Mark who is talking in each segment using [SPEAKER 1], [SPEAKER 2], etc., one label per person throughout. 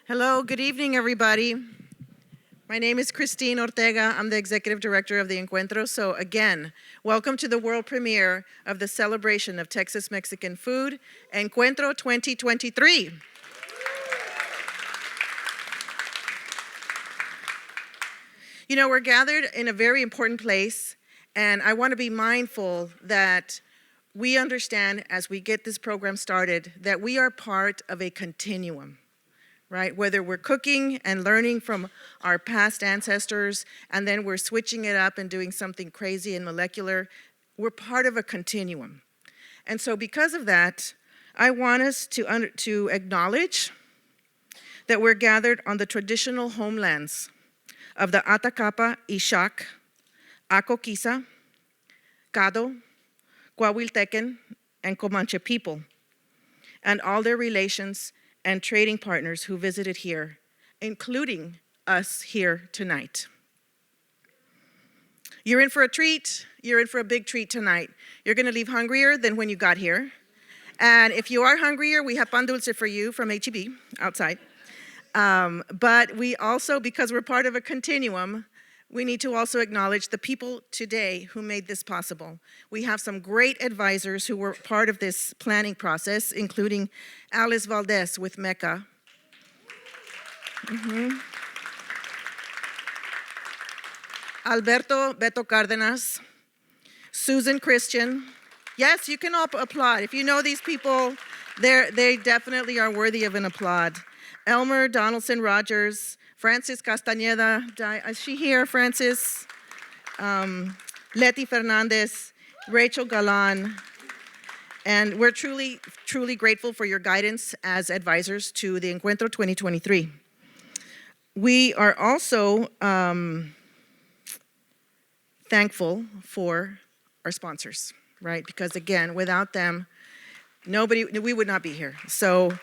[SPEAKER 1] Hello, good evening, everybody. My name is Christine Ortega. I'm the executive director of the Encuentro. So again, welcome to the world premiere of the celebration of Texas Mexican food, Encuentro 2023. You know, we're gathered in a very important place, and I want to be mindful that we understand as we get this program started that we are part of a continuum. Right? Whether we're cooking and learning from our past ancestors, and then we're switching it up and doing something crazy and molecular, we're part of a continuum. And so because of that, I want us to acknowledge that we're gathered on the traditional homelands of the Atacapa, Ixac, Acoquisa, Cado, Coahuiltecan, and Comanche people, and all their relations and trading partners who visited here, including us here tonight. You're in for a treat. You're in for a big treat tonight. You're gonna leave hungrier than when you got here. And if you are hungrier, we have pan dulce for you from H-E-B outside. But we also, because we're part of a continuum, we need to also acknowledge the people today who made this possible. We have some great advisors who were part of this planning process, including Alice Valdez with Mecca. Alberto Beto Cárdenas, Susan Christian. Yes, you can all applaud. If you know these people, they definitely are worthy of an applaud. Elmer Donaldson Rogers, Francis Castañeda, is she here, Francis? Leti Fernandez, Rachel Galan, and we're truly, truly grateful for your guidance as advisors to the Encuentro 2023. We are also thankful for our sponsors, right? Because again, without them, we would not be here. So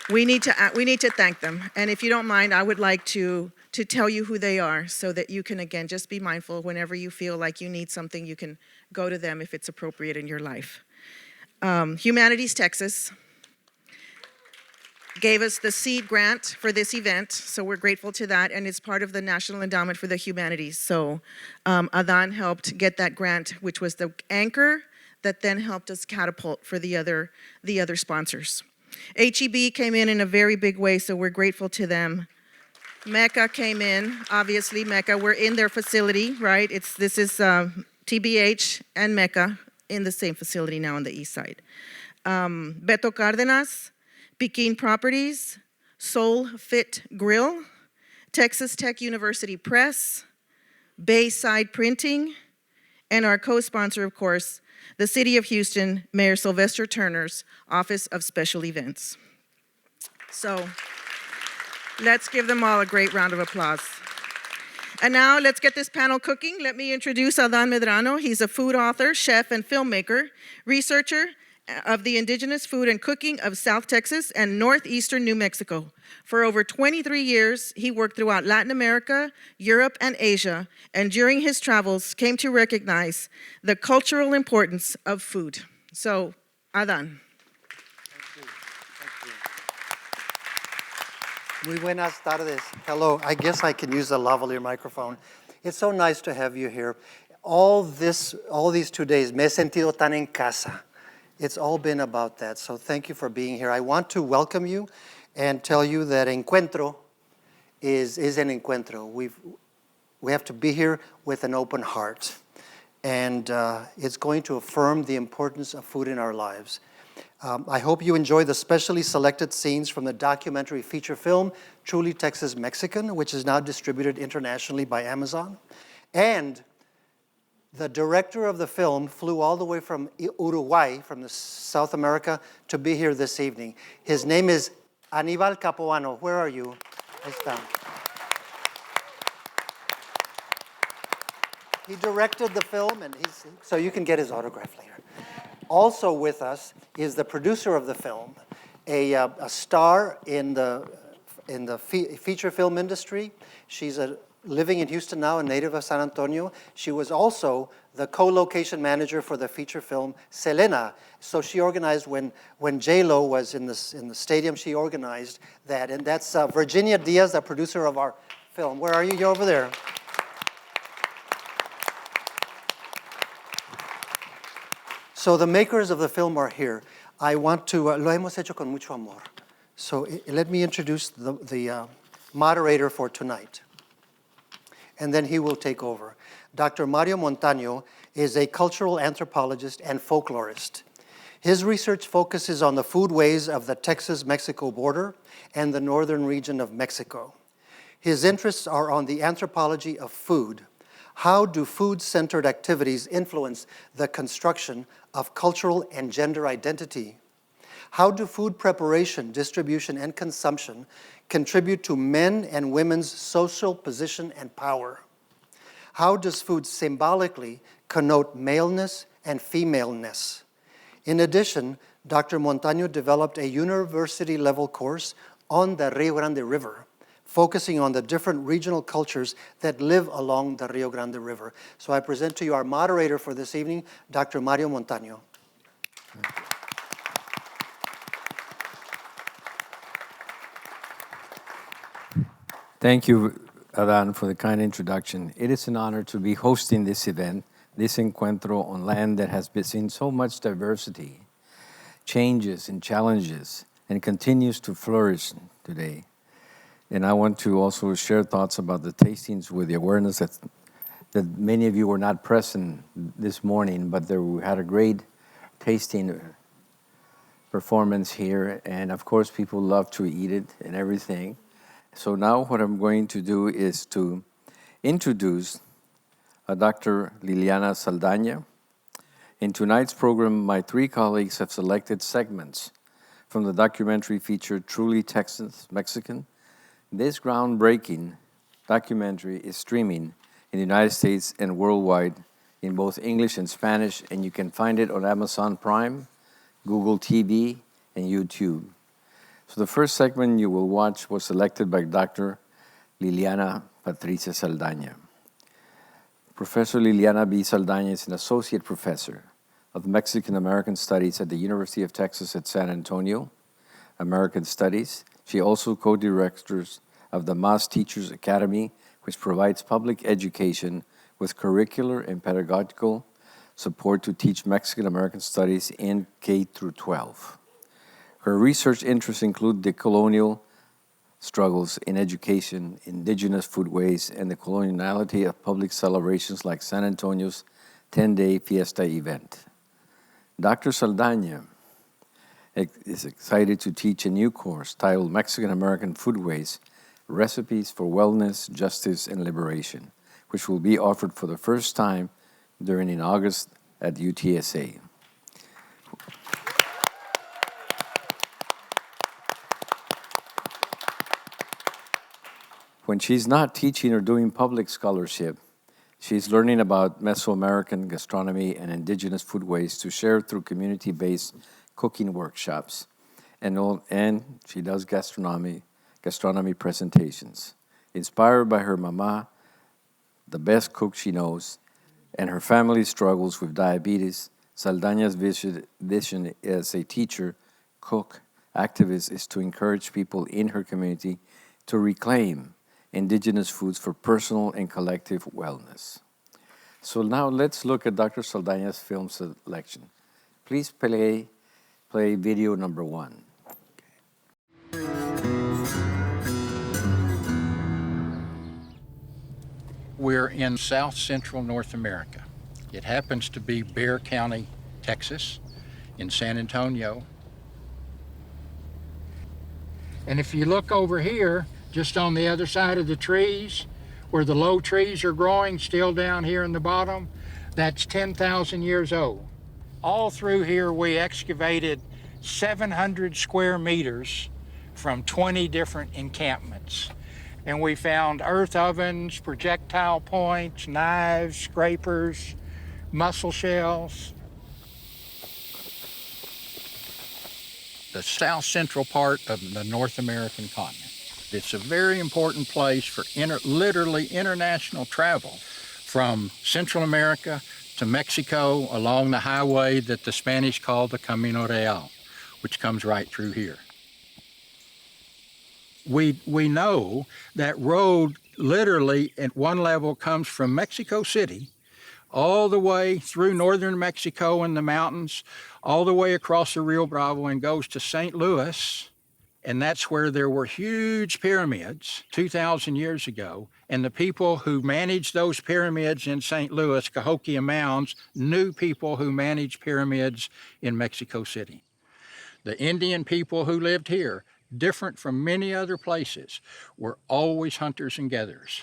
[SPEAKER 1] we need to thank them. And if you don't mind, I would like to tell you who they are so that you can, again, just be mindful whenever you feel like you need something, you can go to them if it's appropriate in your life. Humanities Texas gave us the seed grant for this event, so we're grateful to that, and it's part of the National Endowment for the Humanities. So Adan helped get that grant, which was the anchor that then helped us catapult for the other sponsors. H-E-B came in a very big way, so we're grateful to them. Mecca came in, obviously Mecca, we're in their facility, right? This is TBH and Mecca in the same facility now on the east side. Beto Cárdenas, Pekin Properties, Soul Fit Grill, Texas Tech University Press, Bayside Printing, and our co-sponsor, of course, the City of Houston, Mayor Sylvester Turner's Office of Special Events. So let's give them all a great round of applause. And now let's get this panel cooking. Let me introduce Adan Medrano. He's a food author, chef, and filmmaker, researcher of the indigenous food and cooking of South Texas and northeastern New Mexico. For over 23 years, he worked throughout Latin America, Europe, and Asia, and during his travels came to recognize the cultural importance of food. So, Adan.
[SPEAKER 2] Thank you. Muy buenas tardes. Hello. I guess I can use the lavalier microphone. It's so nice to have you here. All these 2 days, me he sentido tan en casa. It's all been about that, so thank you for being here. I want to welcome you and tell you that Encuentro is an encuentro. We have to be here with an open heart, and it's going to affirm the importance of food in our lives. I hope you enjoy the specially selected scenes from the documentary feature film, Truly Texas Mexican, which is now distributed internationally by Amazon. And the director of the film flew all the way from Uruguay, from South America, to be here this evening. His name is Aníbal Capuano. Where are you? Ahí está. He directed the film, and so you can get his autograph later. Also with us is the producer of the film, a star in the feature film industry. She's a living in Houston now, a native of San Antonio. She was also the co-location manager for the feature film Selena. So she organized when J-Lo was in the stadium, she organized that. And that's Virginia Diaz, the producer of our film. Where are you? You're over there. So the makers of the film are here. I want to, lo hemos hecho con mucho amor. So let me introduce the moderator for tonight. And then he will take over. Dr. Mario Montaño is a cultural anthropologist and folklorist. His research focuses on the foodways of the Texas-Mexico border and the northern region of Mexico. His interests are on the anthropology of food. How do food-centered activities influence the construction of cultural and gender identity? How do food preparation, distribution, and consumption contribute to men and women's social position and power? How does food symbolically connote maleness and femaleness? In addition, Dr. Montaño developed a university-level course on the Rio Grande River, focusing on the different regional cultures that live along the Rio Grande River. So I present to you our moderator for this evening, Dr. Mario Montaño.
[SPEAKER 3] Thank you, Adan, for the kind introduction. It is an honor to be hosting this event, this Encuentro, on land that has seen so much diversity, changes and challenges, and continues to flourish today. And I want to also share thoughts about the tastings with the awareness that many of you were not present this morning, but we had a great tasting performance here. And of course, people love to eat it and everything. So now what I'm going to do is to introduce Dr. Liliana Saldaña. In tonight's program, my three colleagues have selected segments from the documentary feature Truly Texas Mexican. This groundbreaking documentary is streaming in the United States and worldwide in both English and Spanish, and you can find it on Amazon Prime, Google TV, and YouTube. So the first segment you will watch was selected by Dr. Liliana Patricia Saldaña. Professor Liliana B. Saldaña is an associate professor of Mexican-American Studies at the University of Texas at San Antonio, American Studies. She also co-directors of the Mas Teachers Academy, which provides public education with curricular and pedagogical support to teach Mexican-American Studies in K through 12. Her research interests include the colonial struggles in education, indigenous foodways, and the coloniality of public celebrations like San Antonio's 10-day fiesta event. Dr. Saldaña is excited to teach a new course titled Mexican-American Foodways, Recipes for Wellness, Justice, and Liberation, which will be offered for the first time in August at UTSA. When she's not teaching or doing public scholarship, she's learning about Mesoamerican gastronomy and indigenous foodways to share through community-based cooking workshops. And she does gastronomy presentations. Inspired by her mama, the best cook she knows, and her family's struggles with diabetes, Saldaña's vision as a teacher, cook, activist is to encourage people in her community to reclaim indigenous foods for personal and collective wellness. So now let's look at Dr. Saldaña's film selection. Please play video number 1.
[SPEAKER 4] We're in South Central North America. It happens to be Bexar County, Texas, in San Antonio. And if you look over here, just on the other side of the trees, where the low trees are growing, still down here in the bottom, that's 10,000 years old. All through here, we excavated 700 square meters from 20 different encampments. And we found earth ovens, projectile points, knives, scrapers, mussel shells. The south central part of the North American continent. It's a very important place for literally international travel from Central America to Mexico along the highway that the Spanish called the Camino Real, which comes right through here. We know that road literally at one level comes from Mexico City all the way through northern Mexico and the mountains, all the way across the Rio Bravo and goes to St. Louis. And that's where there were huge pyramids 2,000 years ago. And the people who managed those pyramids in St. Louis, Cahokia Mounds, knew people who managed pyramids in Mexico City. The Indian people who lived here, different from many other places, were always hunters and gatherers.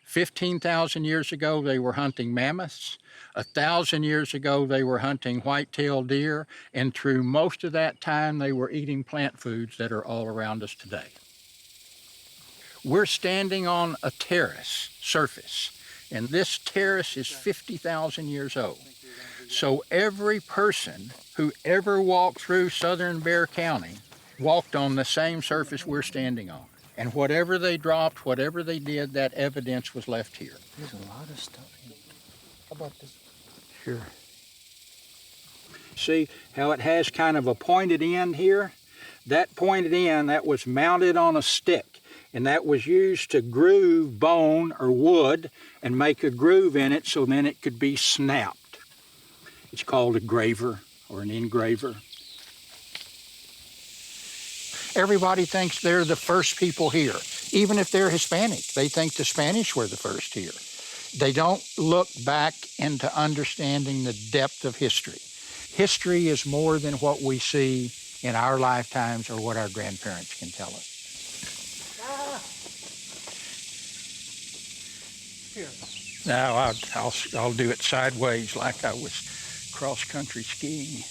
[SPEAKER 4] 15,000 years ago, they were hunting mammoths. 1,000 years ago, they were hunting white-tailed deer. And through most of that time, they were eating plant foods that are all around us today. We're standing on a terrace surface, and this terrace is 50,000 years old. So every person who ever walked through southern Bexar County walked on the same surface we're standing on. And whatever they dropped, whatever they did, that evidence was left here.
[SPEAKER 2] There's a lot of stuff here. How about this?
[SPEAKER 4] Sure. See how it has kind of a pointed end here? That pointed end, that was mounted on a stick, and that was used to groove bone or wood and make a groove in it so then it could be snapped. It's called a graver or an engraver. Everybody thinks they're the first people here. Even if they're Hispanic, they think the Spanish were the first here. They don't look back into understanding the depth of history. History is more than what we see in our lifetimes or what our grandparents can tell us.
[SPEAKER 2] Here.
[SPEAKER 4] Now I'll do it sideways like I was cross-country skiing.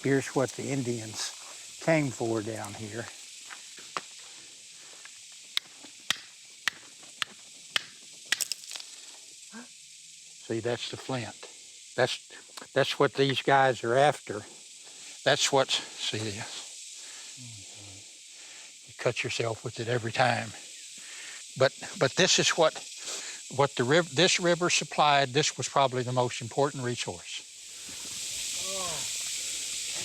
[SPEAKER 4] Here's what the Indians came for down here. See, that's the flint. That's what these guys are after. That's what's, see this? You cut yourself with it every time. But this is what this river supplied. This was probably the most important resource.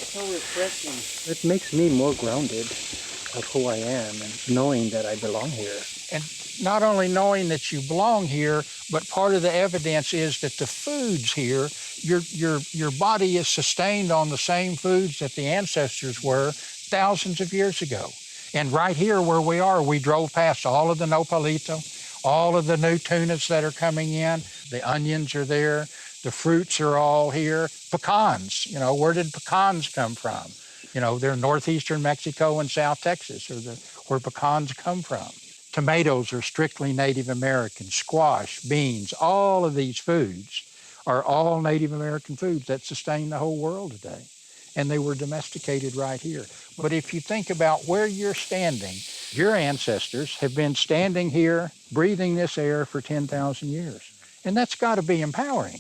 [SPEAKER 2] So refreshing. It makes me more grounded of who I am and knowing that I belong here.
[SPEAKER 4] And not only knowing that you belong here, but part of the evidence is that the foods here, your body is sustained on the same foods that the ancestors were thousands of years ago. And right here where we are, we drove past all of the nopalito, all of the new tunas that are coming in. The onions are there. The fruits are all here. Pecans, where did pecans come from? They're northeastern Mexico and South Texas where pecans come from. Tomatoes are strictly Native American. Squash, beans, all of these foods are all Native American foods that sustain the whole world today. And they were domesticated right here. But if you think about where you're standing, your ancestors have been standing here, breathing this air for 10,000 years. And that's got to be empowering.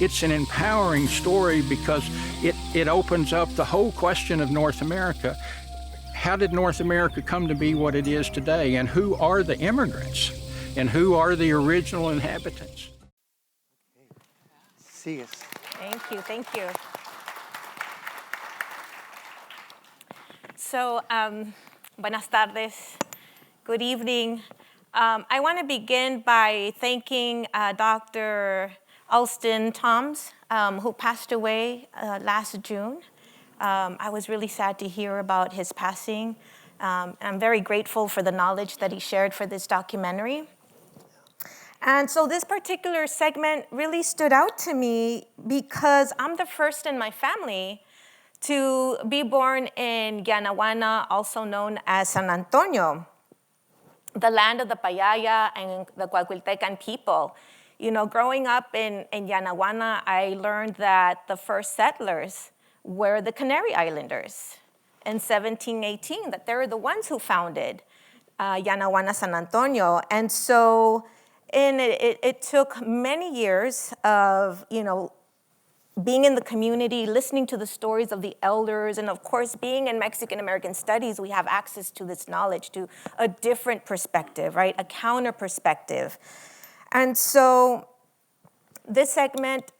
[SPEAKER 4] It's an empowering story because it opens up the whole question of North America. How did North America come to be what it is today? And who are the immigrants? And who are the original inhabitants?
[SPEAKER 2] See us.
[SPEAKER 5] Thank you. So, buenas tardes, good evening. I want to begin by thanking Dr. Alston Toms, who passed away last June. I was really sad to hear about his passing. I'm very grateful for the knowledge that he shared for this documentary. And so this particular segment really stood out to me because I'm the first in my family to be born in Yanaguana, also known as San Antonio, the land of the Payaya and the Coahuiltecan people. Growing up in Yanaguana, I learned that the first settlers were the Canary Islanders in 1718, that they were the ones who founded Yanaguana San Antonio. And so it took many years of, being in the community, listening to the stories of the elders, and of course, being in Mexican American studies, we have access to this knowledge, to a different perspective, right? A counter perspective. And so this segment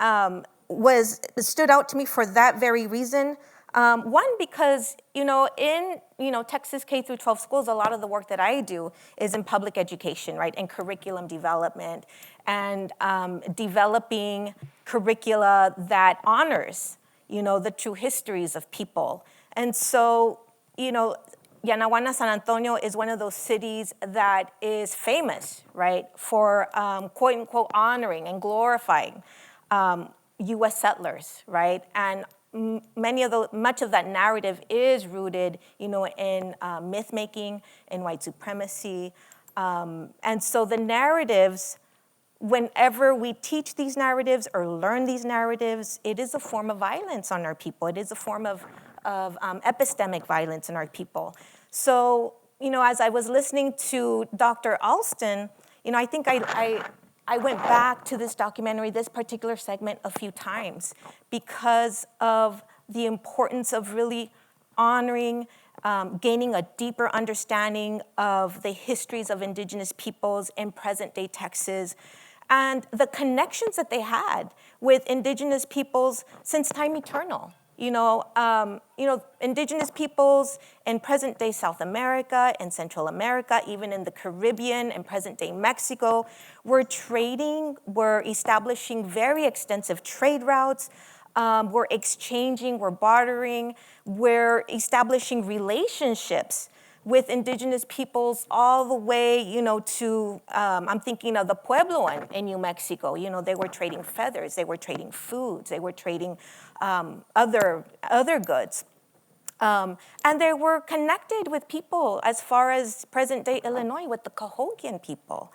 [SPEAKER 5] stood out to me for that very reason. One, because, in Texas K through 12 schools, a lot of the work that I do is in public education, right, and curriculum development, and developing curricula that honors, the true histories of people. And so, Yanaguana San Antonio is one of those cities that is famous, right, for quote unquote honoring and glorifying U.S. settlers, right, and much of that narrative is rooted, in myth making, in white supremacy, and so the narratives, whenever we teach these narratives or learn these narratives, it is a form of violence on our people. It is a form of epistemic violence in our people. So, as I was listening to Dr. Alston, I think I went back to this documentary, this particular segment, a few times because of the importance of really honoring, gaining a deeper understanding of the histories of indigenous peoples in present-day Texas, and the connections that they had with indigenous peoples since time eternal. Indigenous peoples in present-day South America, in Central America, even in the Caribbean and present-day Mexico, were trading, were establishing very extensive trade routes, were exchanging, were bartering, were establishing relationships with indigenous peoples all the way, to, I'm thinking of the Puebloan in New Mexico. They were trading feathers, they were trading foods, they were trading other goods. And they were connected with people as far as present-day Illinois, with the Cahokian people.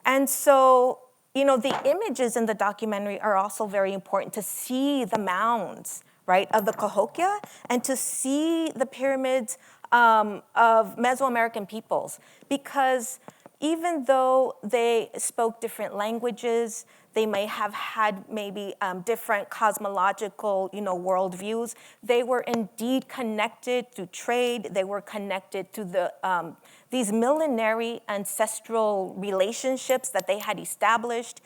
[SPEAKER 5] And so, the images in the documentary are also very important to see the mounds, right, of the Cahokia, and to see the pyramids of Mesoamerican peoples, because even though they spoke different languages, they may have had maybe different cosmological, worldviews, they were indeed connected through trade. They were connected to these millenary ancestral relationships that they had established.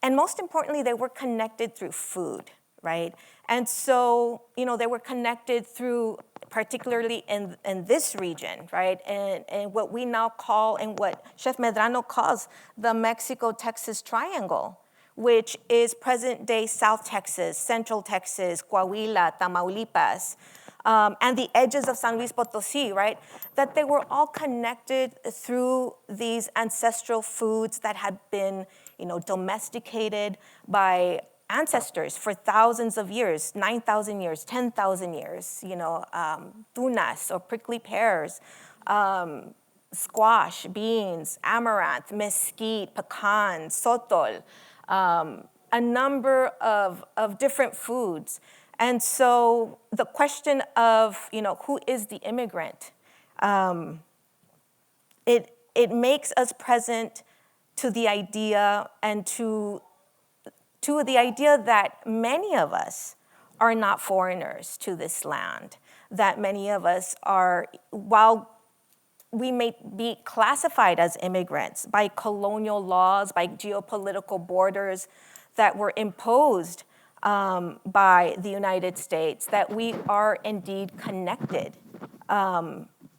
[SPEAKER 5] And most importantly, they were connected through food, right? And so, they were connected through, particularly in this region, right? And what we now call, and what Chef Medrano calls, the Mexico-Texas Triangle, which is present-day South Texas, Central Texas, Coahuila, Tamaulipas, and the edges of San Luis Potosí, right? That they were all connected through these ancestral foods that had been, domesticated by ancestors for thousands of years, 9,000 years, 10,000 years, tunas or prickly pears, squash, beans, amaranth, mesquite, pecan, sotol, a number of different foods. And so the question of, who is the immigrant? It makes us present to the idea, and to the idea that many of us are not foreigners to this land, that many of us are, while we may be classified as immigrants by colonial laws, by geopolitical borders that were imposed by the United States, that we are indeed connected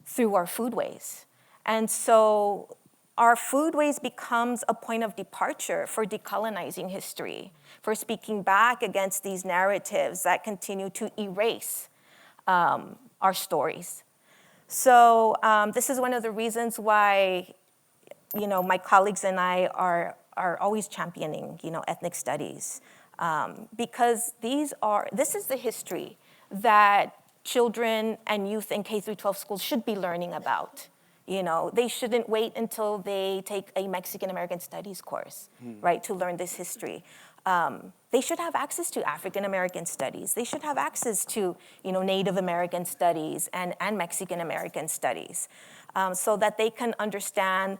[SPEAKER 5] through our foodways. And so our foodways becomes a point of departure for decolonizing history, for speaking back against these narratives that continue to erase our stories. So this is one of the reasons why, my colleagues and I are always championing, ethnic studies, because this is the history that children and youth in K through 12 schools should be learning about. They shouldn't wait until they take a Mexican American studies course, right, to learn this history. they should have access to African American studies. They should have access to, Native American studies and Mexican American studies, so that they can understand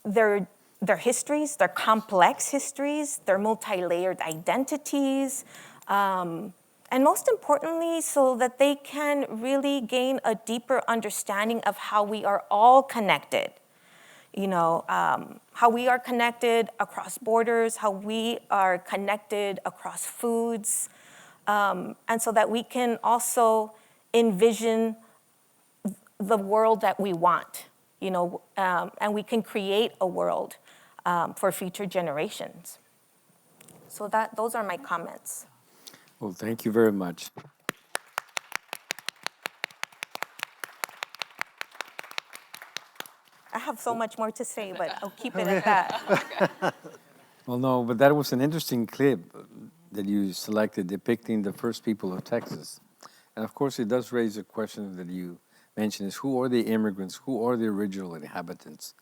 [SPEAKER 5] their histories, their complex histories, their multi-layered identities, and most importantly, so that they can really gain a deeper understanding of how we are all connected. How we are connected across borders, how we are connected across foods, and so that we can also envision the world that we want, and we can create a world for future generations. So those are my comments.
[SPEAKER 3] Well, thank you very much.
[SPEAKER 5] I have so much more to say, but I'll keep it at that.
[SPEAKER 3] Well, no, but that was an interesting clip that you selected depicting the first people of Texas. And of course, it does raise a question that you mentioned is who are the immigrants? Who are the original inhabitants?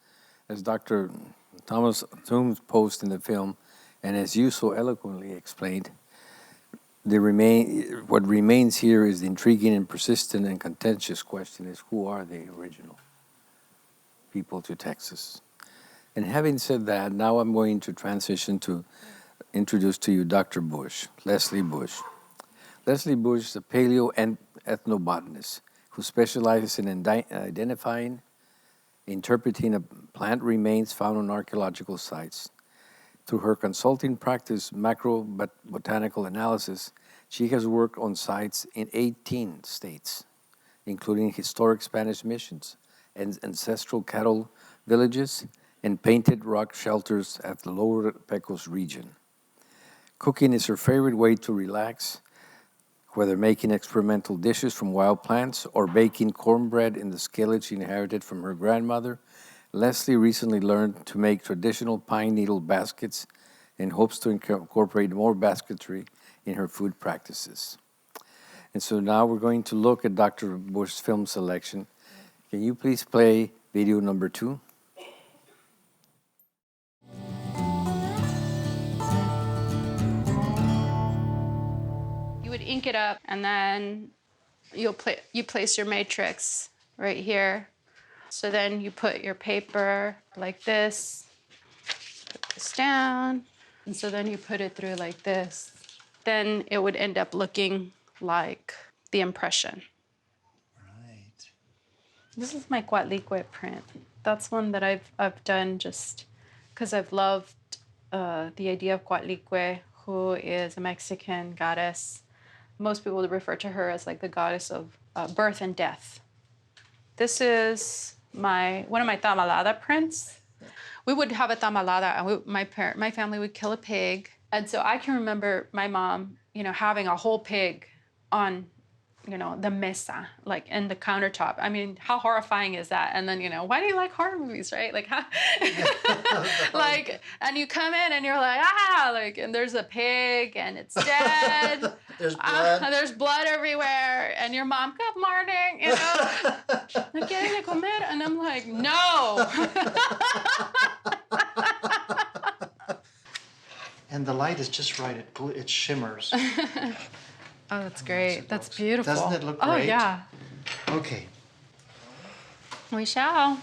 [SPEAKER 3] As Dr. Thomas Toombs posed in the film, and as you so eloquently explained, what remains here is the intriguing and persistent and contentious question is who are the original people to Texas? And having said that, now I'm going to transition to introduce to you Dr. Bush, Leslie Bush. Leslie Bush is a paleo and ethnobotanist who specializes in identifying, interpreting plant remains found on archaeological sites. Through her consulting practice, macro-botanical analysis, she has worked on sites in 18 states, including historic Spanish missions and ancestral cattle villages and painted rock shelters at the Lower Pecos region. Cooking is her favorite way to relax, whether making experimental dishes from wild plants or baking cornbread in the skillet she inherited from her grandmother. Leslie recently learned to make traditional pine needle baskets and hopes to incorporate more basketry in her food practices. And so now we're going to look at Dr. Bush's film selection. Can you please play video number 2?
[SPEAKER 6] You would ink it up, and then you place your matrix right here. So then you put your paper like this, put this down, and so then you put it through like this. Then it would end up looking like the impression.
[SPEAKER 2] Right.
[SPEAKER 6] This is my Coatlicue print. That's one that I've done just because I've loved the idea of Coatlicue, who is a Mexican goddess. Most people would refer to her as like the goddess of birth and death. This is one of my tamalada prints. We would have a tamalada, and my family would kill a pig. And so I can remember my mom, having a whole pig on, the mesa, like in the countertop. I mean, how horrifying is that? And then, why do you like horror movies, right? Like, how, and you come in and you're like, and there's a pig and it's dead.
[SPEAKER 2] There's blood.
[SPEAKER 6] There's blood everywhere. And your mom, good morning, ¿No quieren comer? And I'm like, no.
[SPEAKER 2] And the light is just right. It shimmers.
[SPEAKER 6] Oh, that's great. That's beautiful.
[SPEAKER 2] Doesn't it look great?
[SPEAKER 6] Oh, yeah.
[SPEAKER 2] Okay.
[SPEAKER 6] We shall.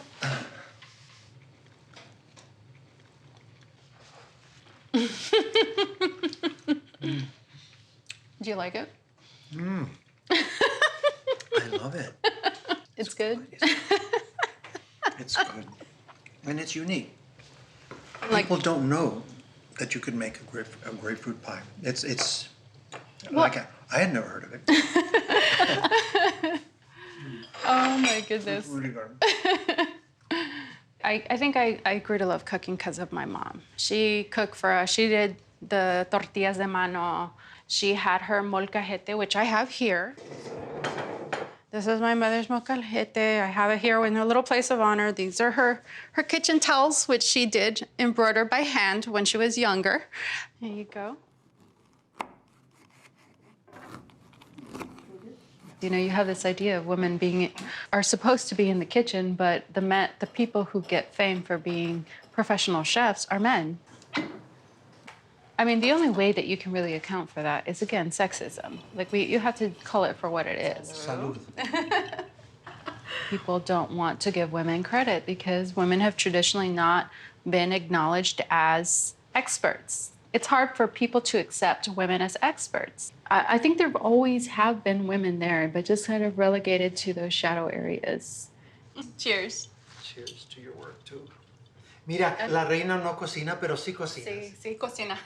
[SPEAKER 6] Do you like it?
[SPEAKER 2] I love it.
[SPEAKER 6] It's good?
[SPEAKER 2] It's good. And it's unique.
[SPEAKER 6] Like-
[SPEAKER 2] People don't know that you could make a grapefruit pie. It's
[SPEAKER 6] Well-
[SPEAKER 2] like I had never heard of it.
[SPEAKER 6] Oh, my goodness.
[SPEAKER 2] It's really good.
[SPEAKER 6] I think I grew to love cooking because of my mom. She cooked for us. She did the tortillas de mano. She had her molcajete, which I have here. This is my mother's molcajete. I have it here in a little place of honor. These are her kitchen towels, which she did embroider by hand when she was younger. There you go. You have this idea of women are supposed to be in the kitchen, but the people who get fame for being professional chefs are men. I mean, the only way that you can really account for that is, again, sexism. Like, you have to call it for what it is.
[SPEAKER 2] Salud.
[SPEAKER 6] People don't want to give women credit because women have traditionally not been acknowledged as experts. It's hard for people to accept women as experts. I think there always have been women there, but just kind of relegated to those shadow areas. Cheers.
[SPEAKER 2] Cheers to your work too. Mira, la reina no cocina, pero sí cocina.
[SPEAKER 6] Sí, sí, cocina.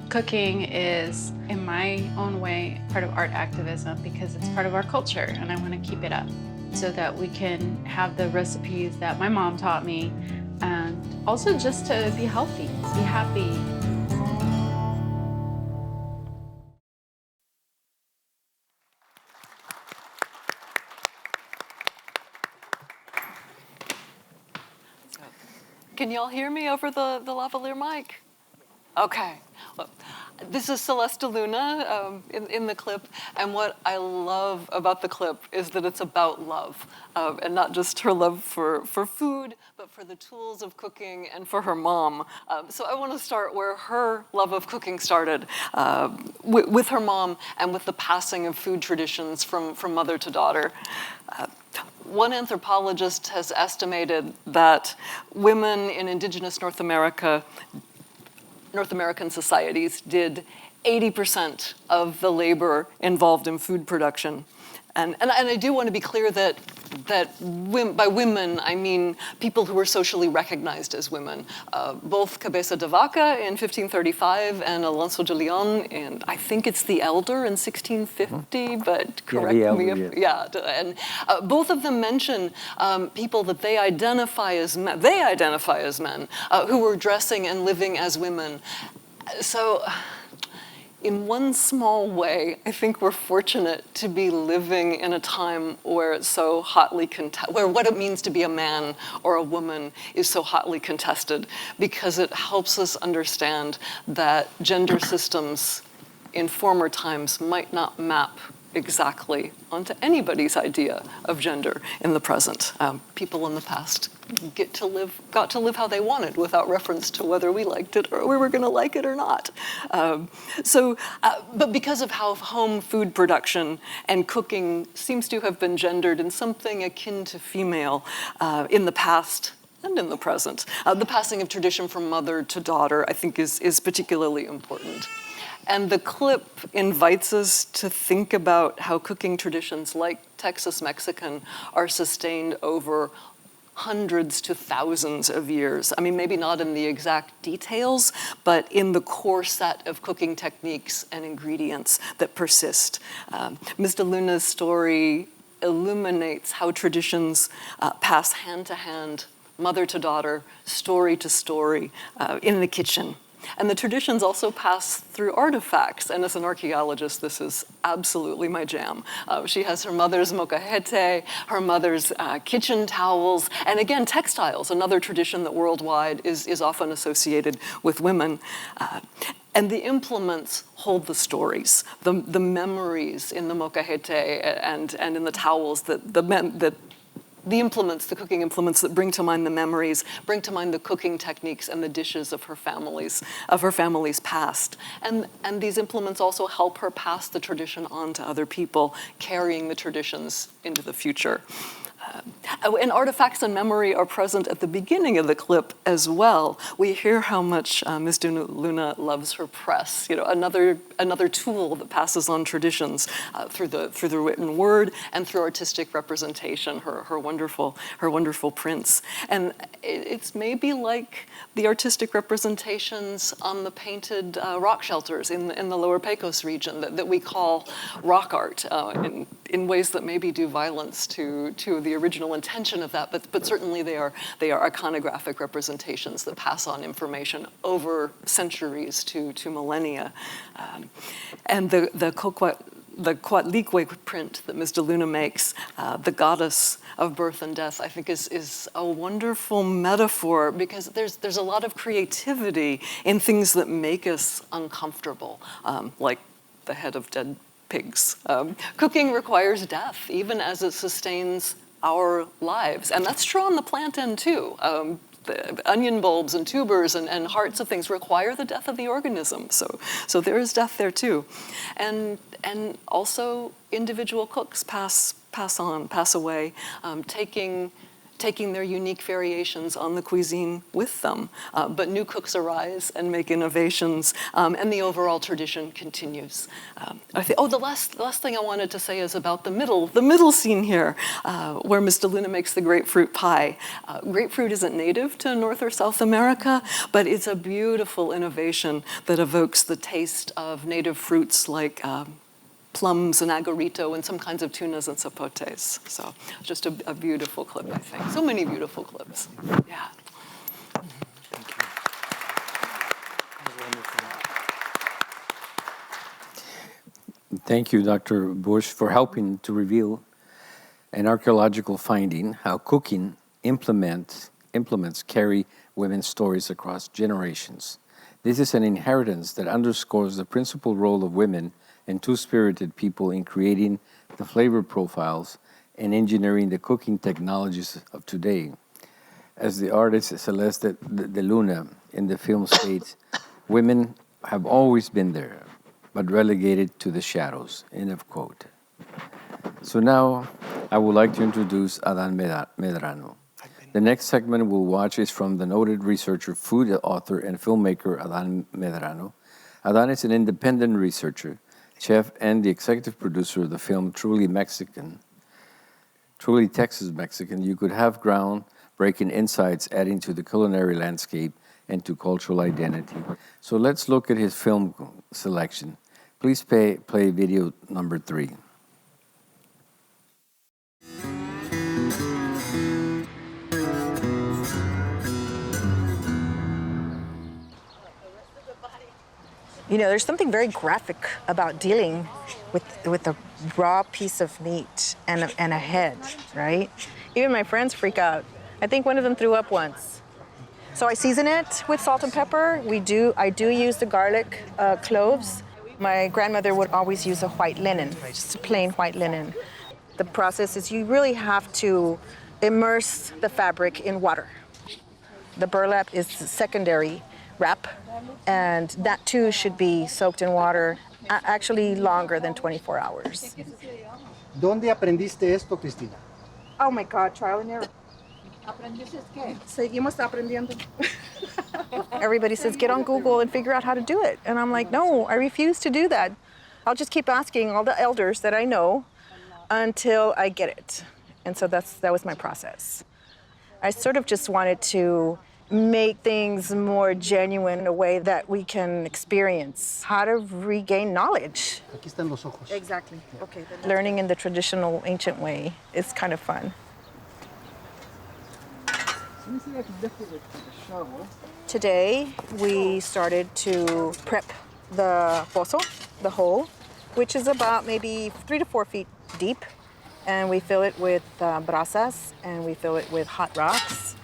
[SPEAKER 6] Cooking is, in my own way, part of art activism because it's part of our culture, and I want to keep it up so that we can have the recipes that my mom taught me, and also just to be healthy, be happy.
[SPEAKER 7] Can y'all hear me over the lavalier mic? Okay. Well, this is Celeste Luna in the clip, and what I love about the clip is that it's about love, and not just her love for food, but for the tools of cooking and for her mom. So I want to start where her love of cooking started, with her mom and with the passing of food traditions from mother to daughter. One anthropologist has estimated that women in indigenous North American societies did 80% of the labor involved in food production. And I do want to be clear that by women, I mean people who were socially recognized as women. Both Cabeza de Vaca in 1535 and Alonso de Leon in, I think it's the Elder in 1650, but correct me if, yeah. And both of them mention people that they identify as men, who were dressing and living as women. So, in one small way, I think we're fortunate to be living in a time where it's so hotly where what it means to be a man or a woman is so hotly contested, because it helps us understand that gender systems in former times might not map exactly onto anybody's idea of gender in the present. People in the past got to live how they wanted without reference to whether we liked it or we were going to like it or not. But because of how home food production and cooking seems to have been gendered in something akin to female in the past and in the present, the passing of tradition from mother to daughter, I think, is particularly important. And the clip invites us to think about how cooking traditions like Texas Mexican are sustained over hundreds to thousands of years. I mean, maybe not in the exact details, but in the core set of cooking techniques and ingredients that persist. Ms. De Luna's story illuminates how traditions pass hand to hand, mother to daughter, story to story, in the kitchen. And the traditions also pass through artifacts. And as an archaeologist, this is absolutely my jam. She has her mother's mocajete, her mother's kitchen towels, and again, textiles, another tradition that worldwide is often associated with women. And the implements hold the stories, the memories in the mocajete and in the towels that the implements, the cooking implements that bring to mind the memories, bring to mind the cooking techniques and the dishes of her family's past. And these implements also help her pass the tradition on to other people, carrying the traditions into the future. And artifacts and memory are present at the beginning of the clip as well. We hear how much Ms. Luna loves her press, another tool that passes on traditions through the written word and through artistic representation, her wonderful prints. And it's maybe like the artistic representations on the painted rock shelters in the Lower Pecos region that we call rock art in ways that maybe do violence to the original intention of that, but certainly they are iconographic representations that pass on information over centuries to millennia. And the Coatlicue print that Ms. De Luna makes, the goddess of birth and death, I think is a wonderful metaphor, because there's a lot of creativity in things that make us uncomfortable, like the head of dead pigs. Cooking requires death, even as it sustains our lives. And that's true on the plant end too. the onion bulbs and tubers and hearts of things require the death of the organism. So there is death there too. And also individual cooks pass away, taking their unique variations on the cuisine with them. But new cooks arise and make innovations, and the overall tradition continues. The last thing I wanted to say is about the middle scene here, where Ms. DeLuna makes the grapefruit pie. Grapefruit isn't native to North or South America, but it's a beautiful innovation that evokes the taste of native fruits like plums and agorito and some kinds of tunas and zapotes. So just a beautiful clip, I think. So many beautiful clips. Yeah.
[SPEAKER 3] Thank you, Dr. Bush, for helping to reveal an archaeological finding, how cooking implements carry women's stories across generations. This is an inheritance that underscores the principal role of women and two-spirited people in creating the flavor profiles and engineering the cooking technologies of today. As the artist Celeste de Luna in the film states, women have always been there, but relegated to the shadows, end of quote. So now I would like to introduce Adan Medrano. The next segment we'll watch is from the noted researcher, food author, and filmmaker Adan Medrano. Adan is an independent researcher, chef, and the executive producer of the film Truly Texas Mexican. You could have groundbreaking insights adding to the culinary landscape and to cultural identity. So let's look at his film selection. Please play video number 3.
[SPEAKER 1] You know, there's something very graphic about dealing with a raw piece of meat and a head, right? Even my friends freak out. I think one of them threw up once. So I season it with salt and pepper. I do use the garlic cloves. My grandmother would always use a white linen, just a plain white linen. The process is you really have to immerse the fabric in water. The burlap is the secondary wrap, and that too should be soaked in water actually longer than 24 hours.
[SPEAKER 2] ¿Dónde aprendiste esto, Cristina?
[SPEAKER 1] Oh my God, trial and error. Seguimos aprendiendo. Everybody says, get on Google and figure out how to do it. And I'm like, no, I refuse to do that. I'll just keep asking all the elders that I know until I get it. And so that was my process. I sort of just wanted to make things more genuine in a way that we can experience how to regain knowledge.
[SPEAKER 2] Aquí están los ojos.
[SPEAKER 1] Exactly. Okay. Learning in the traditional ancient way is kind of fun. Today, we started to prep the pozo, the hole, which is about maybe 3 to 4 feet deep. And we fill it with brasas, and we fill it with hot rocks.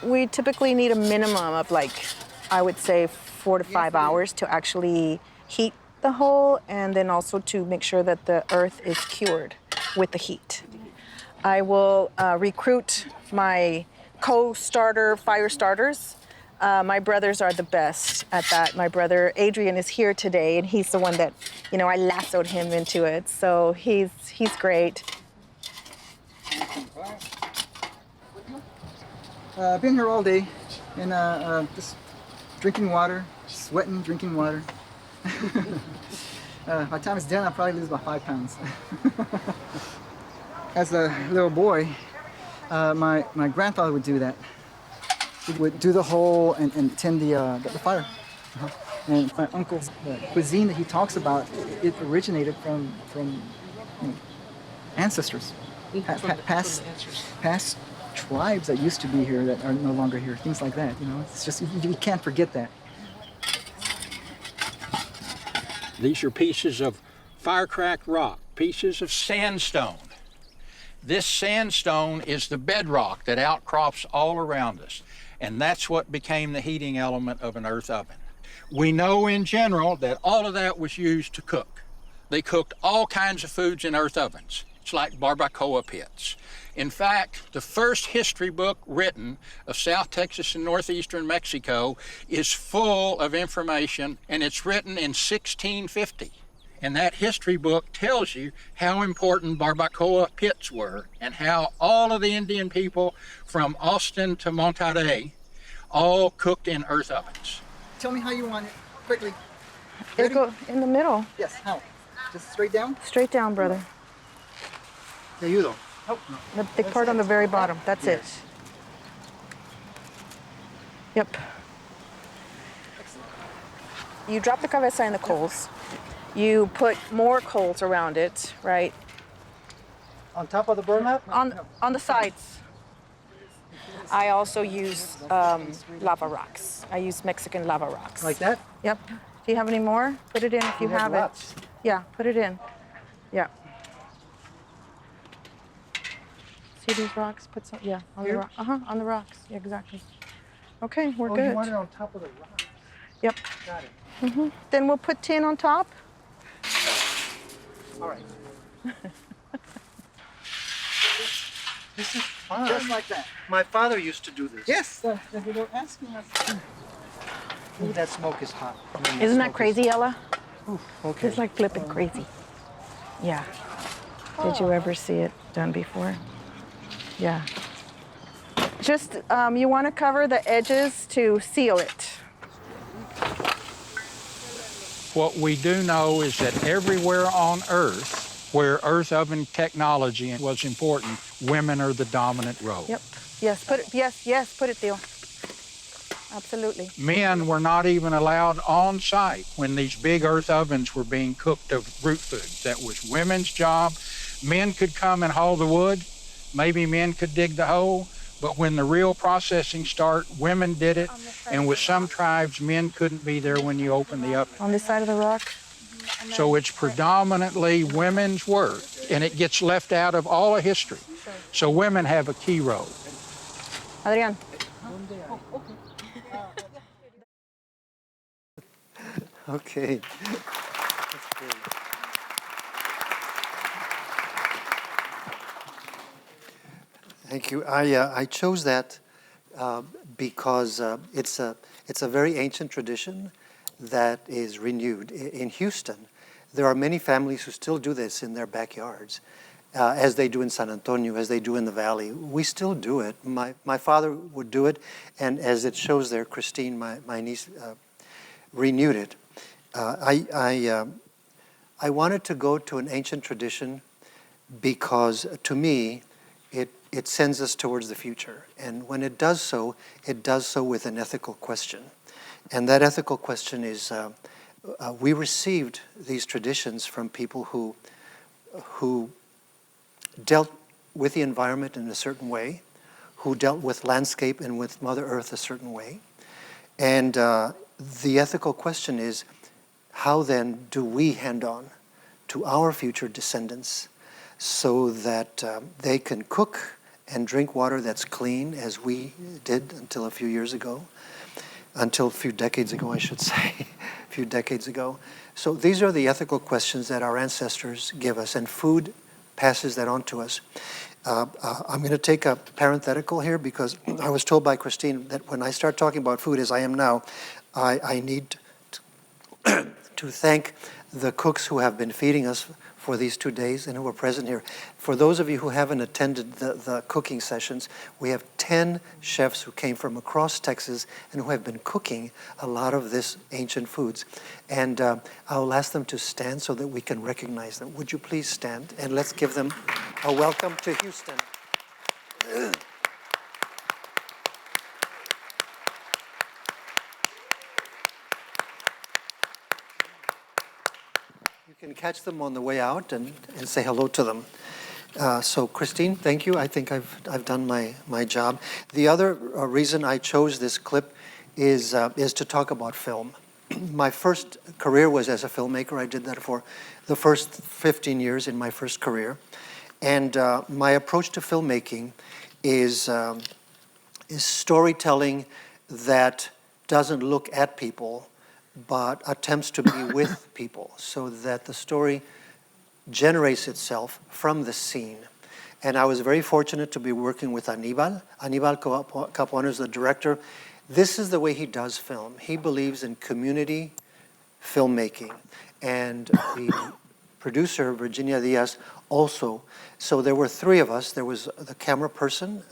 [SPEAKER 1] We typically need a minimum of I would say 4 to 5 hours to actually heat the hole, and then also to make sure that the earth is cured with the heat. I will recruit my co-starter fire starters. My brothers are the best at that. My brother Adrian is here today, and he's the one that, I lassoed him into it. So he's great.
[SPEAKER 8] I've been here all day, and just drinking water, sweating, drinking water. By the time it's done, I'll probably lose about 5 pounds. As a little boy, my grandfather would do that. He would do the hole and tend the fire. And my uncle's cuisine that he talks about, it originated from ancestors, past tribes that used to be here that are no longer here, things like that. It's just you can't forget that.
[SPEAKER 4] These are pieces of fire-cracked rock, pieces of sandstone. This sandstone is the bedrock that outcrops all around us, and that's what became the heating element of an earth oven. We know in general that all of that was used to cook. They cooked all kinds of foods in earth ovens. It's like barbacoa pits. In fact, the first history book written of South Texas and northeastern Mexico is full of information, and it's written in 1650. And that history book tells you how important barbacoa pits were and how all of the Indian people from Austin to Monterey all cooked in earth ovens.
[SPEAKER 8] Tell me how you want it, quickly.
[SPEAKER 1] It go in the middle.
[SPEAKER 8] Yes, how? Just straight down?
[SPEAKER 1] Straight down, brother.
[SPEAKER 2] Te ayudo.
[SPEAKER 8] Oh, no.
[SPEAKER 1] The thick part on the very bottom. That's it. Yep. You drop the cabeza in the coals. You put more coals around it, right?
[SPEAKER 8] On top of the burlap?
[SPEAKER 1] On the sides. I also use lava rocks. I use Mexican lava rocks.
[SPEAKER 8] Like that?
[SPEAKER 1] Yep. Do you have any more? Put it in if you
[SPEAKER 8] We have
[SPEAKER 1] have
[SPEAKER 8] lots.
[SPEAKER 1] it. Yeah, put it in. Yeah. See these rocks? Put some. Yeah, on the
[SPEAKER 8] Here?
[SPEAKER 1] rock. On the rocks. Yeah, exactly. Okay, we're
[SPEAKER 8] Oh,
[SPEAKER 1] good.
[SPEAKER 8] you want it on top of the rock.
[SPEAKER 1] Yep.
[SPEAKER 8] Got it.
[SPEAKER 1] Then we'll put tin on top.
[SPEAKER 8] All right.
[SPEAKER 2] This is fun.
[SPEAKER 8] Just like that.
[SPEAKER 2] My father used to do this.
[SPEAKER 8] Yes. They were asking us.
[SPEAKER 2] Ooh, that smoke is hot.
[SPEAKER 1] Isn't that crazy, Ella?
[SPEAKER 2] Okay.
[SPEAKER 1] It's like flipping crazy. Yeah. Did you ever see it done before? Yeah. Just, you want to cover the edges to seal it.
[SPEAKER 4] What we do know is that everywhere on Earth where earth oven technology was important, women are the dominant role.
[SPEAKER 1] Yep. Yes, put it, yes, put it, Theo. Absolutely.
[SPEAKER 4] Men were not even allowed on site when these big earth ovens were being cooked of root foods. That was women's job. Men could come and haul the wood. Maybe men could dig the hole. But when the real processing started, women did it. And with some tribes, men couldn't be there when you opened the oven.
[SPEAKER 1] On this side of the rock?
[SPEAKER 4] So it's predominantly women's work, and it gets left out of all of history. So women have a key role.
[SPEAKER 1] Adrian.
[SPEAKER 2] Okay. That's great. Thank you. I chose that because it's a very ancient tradition that is renewed. In Houston, there are many families who still do this in their backyards, as they do in San Antonio, as they do in the Valley. We still do it. My father would do it, and as it shows there, Christine, my niece, renewed it. I wanted to go to an ancient tradition because, to me, it sends us towards the future. And when it does so with an ethical question. And that ethical question is, we received these traditions from people who dealt with the environment in a certain way, who dealt with landscape and with Mother Earth a certain way. And the ethical question is, how then do we hand on to our future descendants so that they can cook and drink water that's clean, as we did until a few years ago, until a few decades ago, I should say, a few decades ago. So these are the ethical questions that our ancestors give us, and food passes that on to us. I'm going to take a parenthetical here because I was told by Christine that when I start talking about food, as I am now, I need to thank the cooks who have been feeding us for these 2 days and who are present here. For those of you who haven't attended the cooking sessions, we have 10 chefs who came from across Texas and who have been cooking a lot of this ancient foods. And I'll ask them to stand so that we can recognize them. Would you please stand? And let's give them a welcome to Houston. You can catch them on the way out and say hello to them. So Christine, thank you. I think I've done my job. The other reason I chose this clip is to talk about film. My first career was as a filmmaker. I did that for the first 15 years in my first career. And my approach to filmmaking is storytelling that doesn't look at people, but attempts to be with people so that the story generates itself from the scene. And I was very fortunate to be working with Anibal. Anibal Capuano is the director. This is the way he does film. He believes in community filmmaking. And the producer, Virginia Diaz, also. So there were three of us. There was the camera person,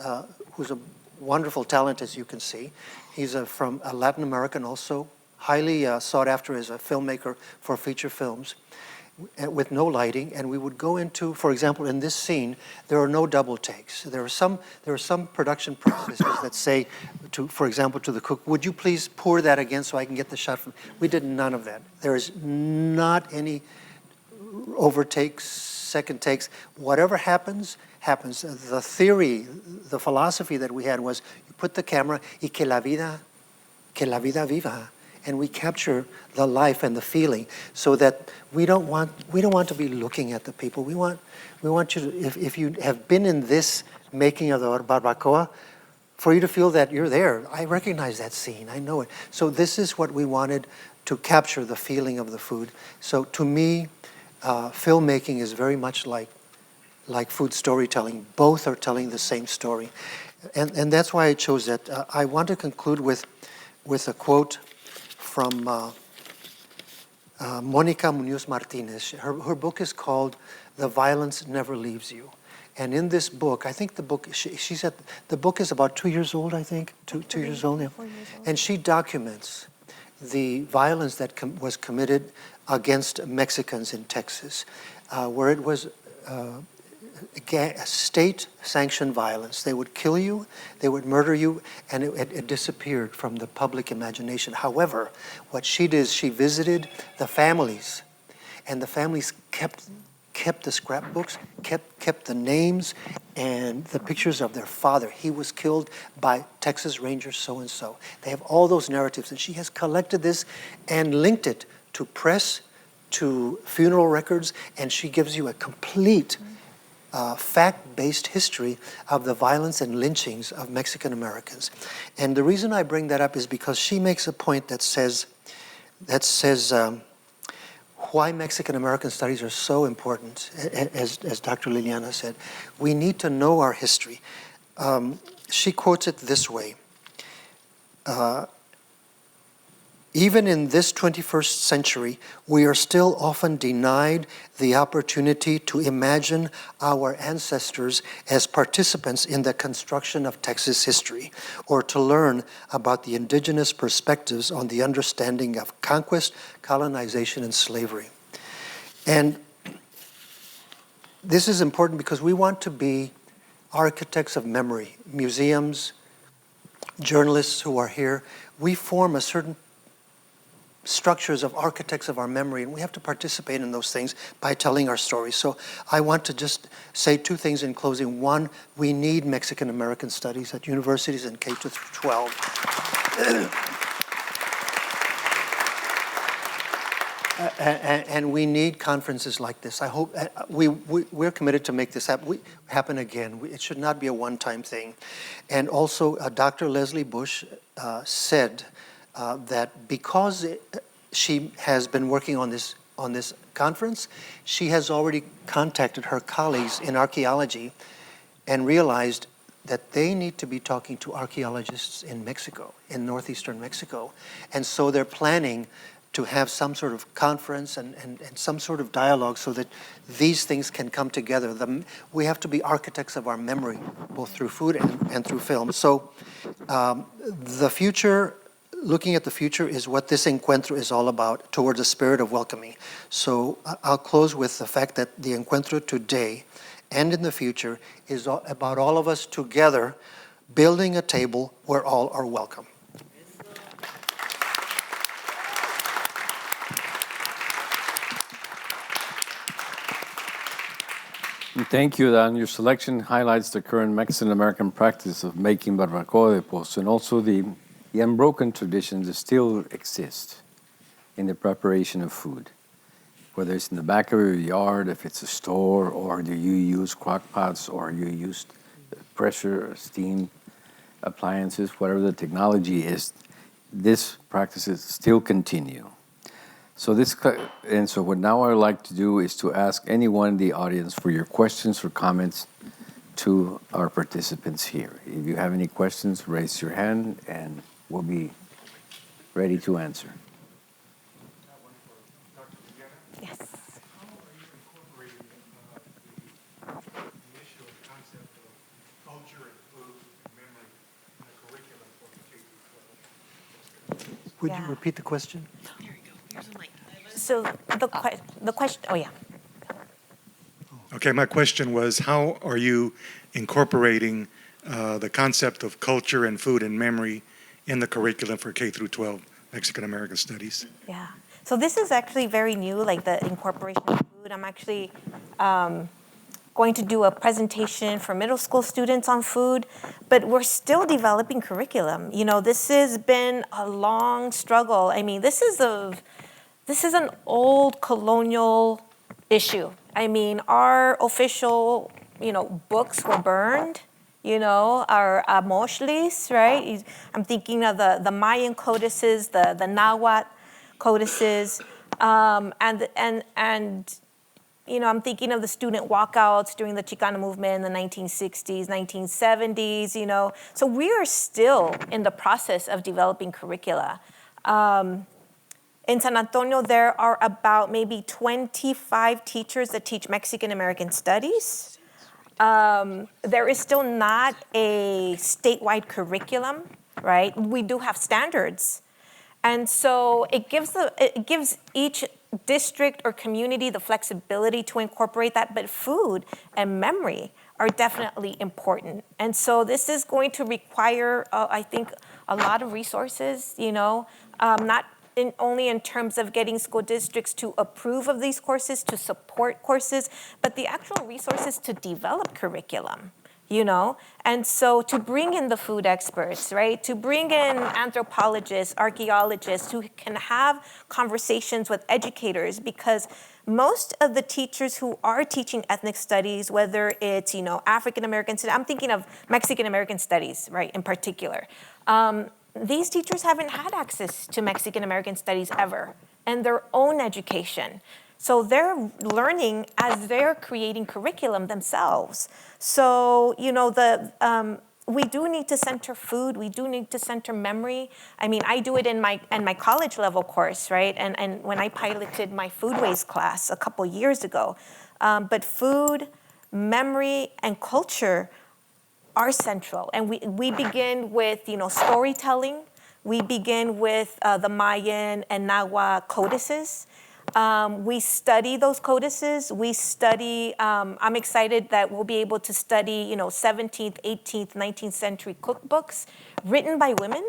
[SPEAKER 2] who's a wonderful talent, as you can see. He's from Latin American also, highly sought after as a filmmaker for feature films, with no lighting. And we would go into, for example, in this scene, there are no double takes. There are some production processes that say, for example, to the cook, would you please pour that again so I can get the shot from. We did none of that. There is not any overtakes, second takes. Whatever happens, happens. The theory, the philosophy that we had was, you put the camera, y que la vida viva, and we capture the life and the feeling, so that we don't want to be looking at the people. We want you to, if you have been in this making of the barbacoa, for you to feel that you're there. I recognize that scene. I know it. So this is what we wanted to capture, the feeling of the food. So to me, filmmaking is very much like food storytelling. Both are telling the same story. And that's why I chose that. I want to conclude with a quote from Mónica Muñoz Martinez. Her book is called The Violence Never Leaves You. And in this book, I think the book, she said the book is about 2 years old, I think, two years old now. 4 years old. And she documents the violence that was committed against Mexicans in Texas, where it was state-sanctioned violence. They would kill you, they would murder you, and it disappeared from the public imagination. However, what she did is she visited the families, and the families kept the scrapbooks, kept the names and the pictures of their father. He was killed by Texas Ranger so-and-so. They have all those narratives, and she has collected this and linked it to press, to funeral records, and she gives you a complete fact-based history of the violence and lynchings of Mexican Americans. And the reason I bring that up is because she makes a point that says why Mexican American studies are so important, as Dr. Liliana said. We need to know our history. She quotes it this way. Even in this 21st century, we are still often denied the opportunity to imagine our ancestors as participants in the construction of Texas history, or to learn about the indigenous perspectives on the understanding of conquest, colonization, and slavery. And this is important because we want to be architects of memory. Museums, journalists who are here, we form a certain structures of architects of our memory, and we have to participate in those things by telling our stories. So I want to just say two things in closing. One, we need Mexican American studies at universities and K to 12. And we need conferences like this. I hope we're committed to make this happen again. It should not be a one-time thing. And also, Dr. Leslie Bush said that because she has been working on this conference, she has already contacted her colleagues in archaeology and realized that they need to be talking to archaeologists in Mexico, in northeastern Mexico. And so they're planning to have some sort of conference and some sort of dialogue so that these things can come together. We have to be architects of our memory, both through food and through film. So the future, looking at the future, is what this Encuentro is all about, towards a spirit of welcoming. So I'll close with the fact that the Encuentro today and in the future is about all of us together building a table where all are welcome.
[SPEAKER 3] Thank you, Dan. Your selection highlights the current Mexican-American practice of making barbacoa de pozo, and also the unbroken traditions that still exist in the preparation of food. Whether it's in the back of your yard, if it's a store, or do you use crock pots, or you use pressure or steam appliances, whatever the technology is, these practices still continue. So what now I would like to do is to ask anyone in the audience for your questions or comments to our participants here. If you have any questions, raise your hand and we'll be ready to answer.
[SPEAKER 5] Yes.
[SPEAKER 2] Would you
[SPEAKER 5] Yeah.
[SPEAKER 2] repeat the question?
[SPEAKER 5] So the question, oh yeah.
[SPEAKER 9] Okay, my question was, how are you incorporating the concept of culture and food and memory in the curriculum for K through 12 Mexican American Studies?
[SPEAKER 5] Yeah. So this is actually very new, like the incorporation of food. I'm actually going to do a presentation for middle school students on food, but we're still developing curriculum. You know, this has been a long struggle. I mean, this is an old colonial issue. I mean, our official, books were burned. Our moshlis, right? I'm thinking of the Mayan codices, the Nahuatl codices, and I'm thinking of the student walkouts during the Chicano movement in the 1960s, 1970s. So we are still in the process of developing curricula. In San Antonio, there are about maybe 25 teachers that teach Mexican American studies. There is still not a statewide curriculum, right? We do have standards. And so it gives each district or community the flexibility to incorporate that, but food and memory are definitely important. And so this is going to require, I think, a lot of resources, not only in terms of getting school districts to approve of these courses, to support courses, but the actual resources to develop curriculum, And so to bring in the food experts, right? To bring in anthropologists, archaeologists who can have conversations with educators, because most of the teachers who are teaching ethnic studies, whether it's, African American studies, I'm thinking of Mexican American studies, right, in particular. These teachers haven't had access to Mexican American studies ever and their own education. So they're learning as they're creating curriculum themselves. So, we do need to center food. We do need to center memory. I mean, I do it in my college level course, right? And when I piloted my foodways class a couple years ago. But food, memory, and culture are central. And we begin with, storytelling. We begin with the Mayan and Nahuatl codices. We study those codices. We study, I'm excited that we'll be able to study, 17th, 18th, 19th century cookbooks written by women,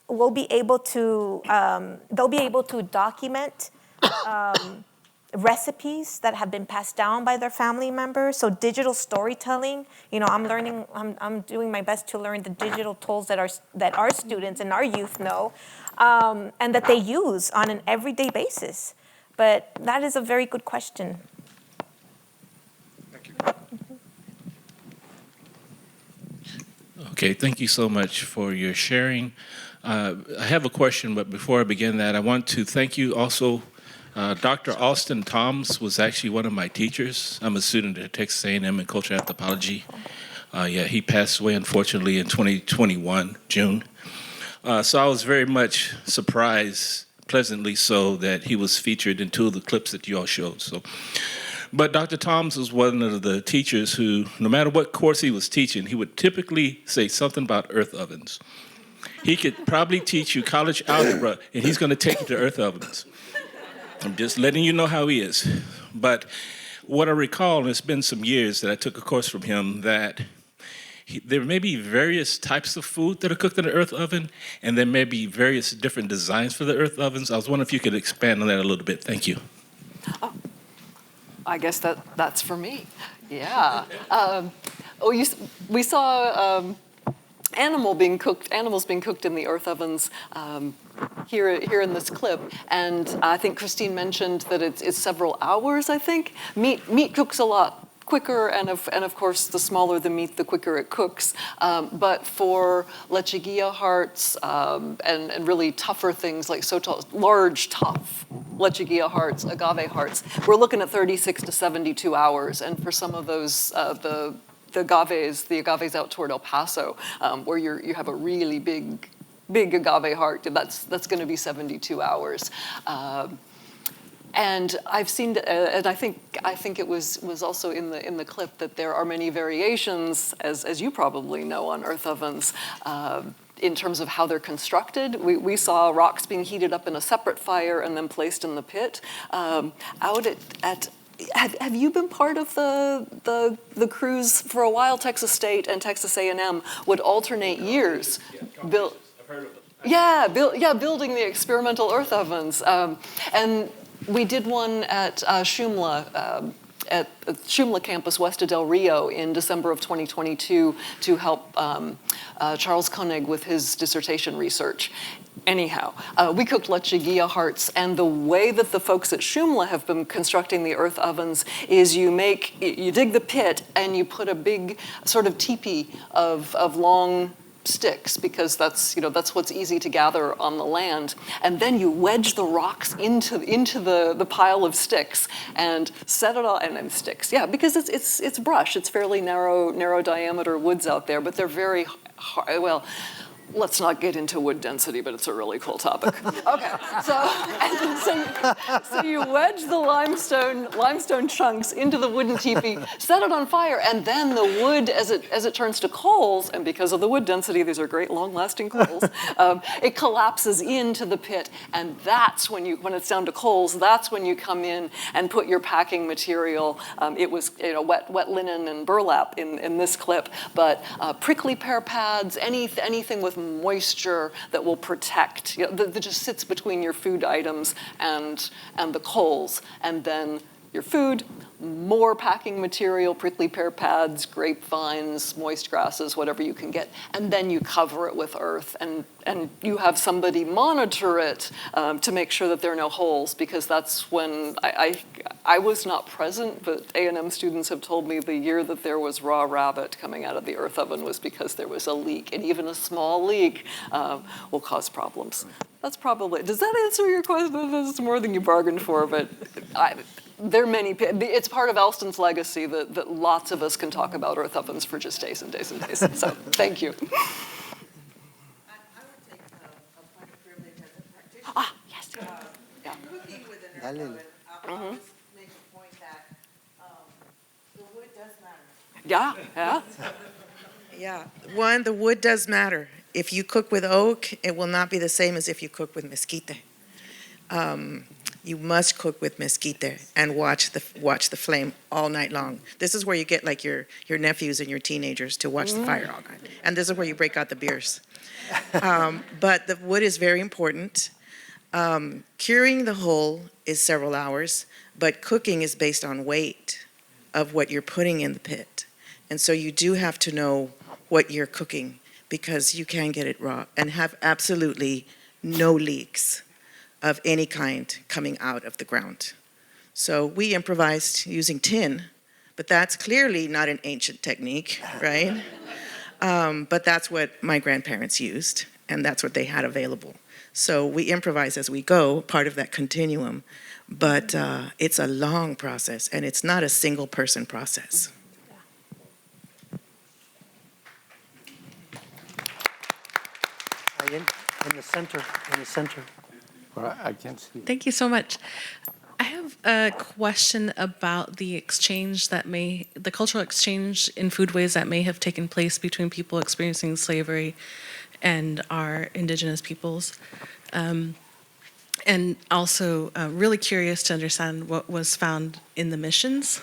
[SPEAKER 5] We'll be able to, they'll be able to document recipes that have been passed down by their family members. So digital storytelling, I'm doing my best to learn the digital tools that our students and our youth know, and that they use on an everyday basis. But that is a very good question.
[SPEAKER 9] Thank you.
[SPEAKER 10] Okay, thank you so much for your sharing. I have a question, but before I begin that, I want to thank you also. Dr. Alston Toms was actually one of my teachers. I'm a student at Texas A&M in cultural anthropology. He passed away, unfortunately, in 2021, June. So I was very much surprised, pleasantly so, that he was featured in two of the clips that you all showed. But Dr. Toms was one of the teachers who, no matter what course he was teaching, he would typically say something about earth ovens. He could probably teach you college algebra, and he's going to take you to earth ovens. I'm just letting you know how he is. But what I recall, and it's been some years that I took a course from him, that there may be various types of food that are cooked in the earth oven, and there may be various different designs for the earth ovens. I was wondering if you could expand on that a little bit. Thank you.
[SPEAKER 7] Oh, I guess that's for me. Yeah. We saw animals being cooked in the earth ovens here in this clip, and I think Christine mentioned that it's several hours. I think meat cooks quicker, and of course, the smaller the meat, the quicker it cooks. But for lechuguilla hearts and really tougher things like large, tough lechuguilla hearts, agave hearts, we're looking at 36 to 72 hours. And for some of those, the agaves out toward El Paso, where you have a really big agave heart, that's going to be 72 hours. And I've seen, and I think it was also in the clip that there are many variations, as you probably know, on earth ovens. In terms of how they're constructed, we saw rocks being heated up in a separate fire and then placed in the pit. Out at have you been part of the crews for a while? Texas State and Texas A&M would alternate years. Building the experimental earth ovens, and we did one at Shumla. At Shumla campus west of Del Rio in December of 2022 to help Charles Koenig with his dissertation research. Anyhow, we cooked lechuguilla hearts, and the way that the folks at Shumla have been constructing the earth ovens is you dig the pit and you put a big sort of teepee of long sticks, because that's what's easy to gather on the land, and then you wedge the rocks into the pile of sticks and set it on, and sticks, because it's brush, it's fairly narrow diameter woods out there, but they're very hard. Well, let's not get into wood density, but it's a really cool topic. Okay, so you wedge the limestone chunks into the wooden teepee, set it on fire, and then the wood, as it turns to coals, and because of the wood density, these are great long-lasting coals, it collapses into the pit, and that's when it's down to coals, that's when you come in and put your packing material. It was wet linen and burlap in this clip, but prickly pear pads, anything with moisture that will protect, that just sits between your food items and the coals, and then your food, more packing material, prickly pear pads, grapevines, moist grasses, whatever you can get, and then you cover it with earth, and you have somebody monitor it to make sure that there are no holes, because that's when I was not present, but A&M students have told me the year that there was raw rabbit coming out of the earth oven was because there was a leak, and even a small leak will cause problems. That's probably, does that answer your question? That's more than you bargained for, but there are many, it's part of Elston's legacy that lots of us can talk about earth ovens for just days and days and days. So thank you.
[SPEAKER 1] I would take a point of privilege as a practitioner.
[SPEAKER 7] Yes.
[SPEAKER 1] Cooking with an earth oven, I'll just make a point that the wood does matter.
[SPEAKER 7] Yeah.
[SPEAKER 1] One, the wood does matter. If you cook with oak, it will not be the same as if you cook with mesquite. You must cook with mesquite and watch the flame all night long. This is where you get like your nephews and your teenagers to watch the fire all night. And this is where you break out the beers. But the wood is very important. Curing the whole is several hours, but cooking is based on weight of what you're putting in the pit. And so you do have to know what you're cooking, because you can get it raw and have absolutely no leaks of any kind coming out of the ground. So we improvised using tin, but that's clearly not an ancient technique, right? But that's what my grandparents used, and that's what they had available. So we improvise as we go, part of that continuum, but it's a long process, and it's not a single person process.
[SPEAKER 2] In the center.
[SPEAKER 3] Well, I can't see.
[SPEAKER 11] Thank you so much. I have a question about the cultural exchange in foodways that may have taken place between people experiencing slavery and our indigenous peoples. And also really curious to understand what was found in the missions,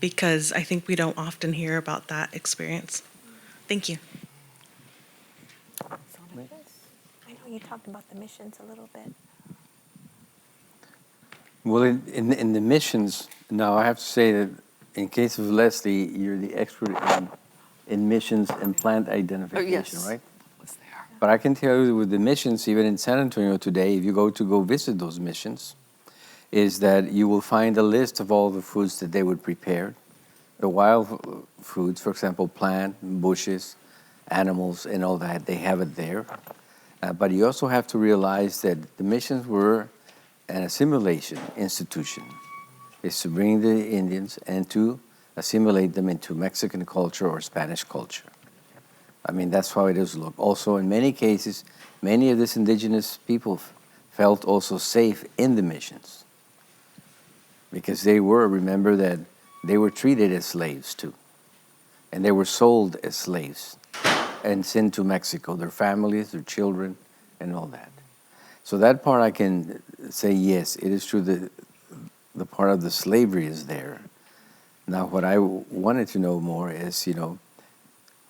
[SPEAKER 11] because I think we don't often hear about that experience. Thank you.
[SPEAKER 5] I know you talked about the missions a little bit.
[SPEAKER 3] Well, in the missions, now I have to say that in case of Leslie, you're the expert in missions and plant identification,
[SPEAKER 7] yes.
[SPEAKER 3] right? But I can tell you with the missions, even in San Antonio today, if you go visit those missions, is that you will find a list of all the foods that they would prepare. the wild foods, for example, plant, bushes, animals, and all that, they have it there. But you also have to realize that the missions were an assimilation institution. It's to bring the Indians and to assimilate them into Mexican culture or Spanish culture. I mean, that's how it is looked. Also, in many cases, many of these indigenous people felt also safe in the missions because they were, remember that they were treated as slaves too. And they were sold as slaves and sent to Mexico, their families, their children, and all that. So that part I can say, yes, it is true that the part of the slavery is there. Now, what I wanted to know more is,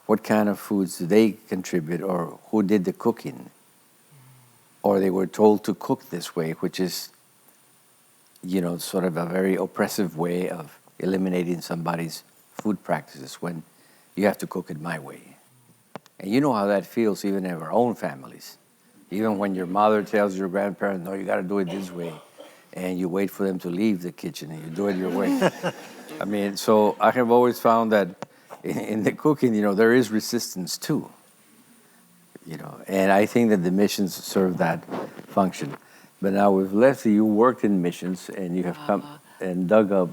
[SPEAKER 3] what kind of foods do they contribute, or who did the cooking? Or they were told to cook this way, which is, sort of a very oppressive way of eliminating somebody's food practices when you have to cook it my way. And you know how that feels even in our own families. Even when your mother tells your grandparents, no, you got to do it this way, and you wait for them to leave the kitchen and you do it your way. I mean, so I have always found that in the cooking, there is resistance too. And I think that the missions serve that function. But now with Leslie, you worked in missions and you have come and dug up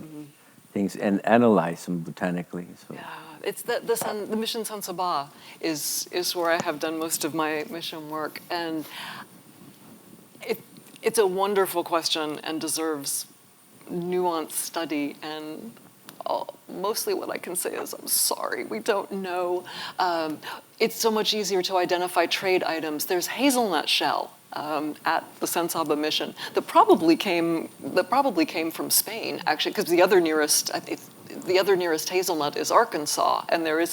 [SPEAKER 3] things and analyzed them botanically. So.
[SPEAKER 7] Yeah, it's the mission San Saba is where I have done most of my mission work, and it's a wonderful question and deserves nuanced study. And mostly what I can say is I'm sorry, we don't know. It's so much easier to identify trade items. There's hazelnut shell at the San Saba mission that probably came from Spain, actually, because the other nearest hazelnut is Arkansas, and there's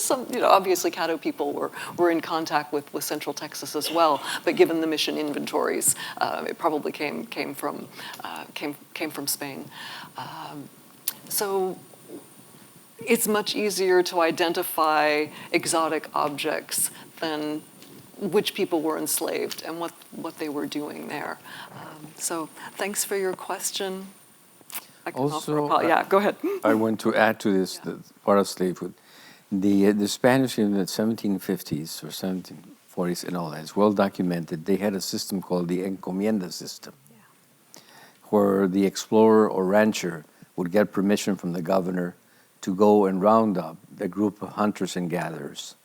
[SPEAKER 7] some, obviously Caddo people were in contact with Central Texas as well, but given the mission inventories, it probably came from Spain. So it's much easier to identify exotic objects than which people were enslaved and what they were doing there. So thanks for your question. I can
[SPEAKER 3] Also,
[SPEAKER 7] yeah, go ahead.
[SPEAKER 3] I want to add to this the part of slavehood. The Spanish in the 1750s or 1740s and all that is well documented. They had a system called the encomienda system, where the explorer or rancher would get permission from the governor to go and round up a group of hunters and gatherers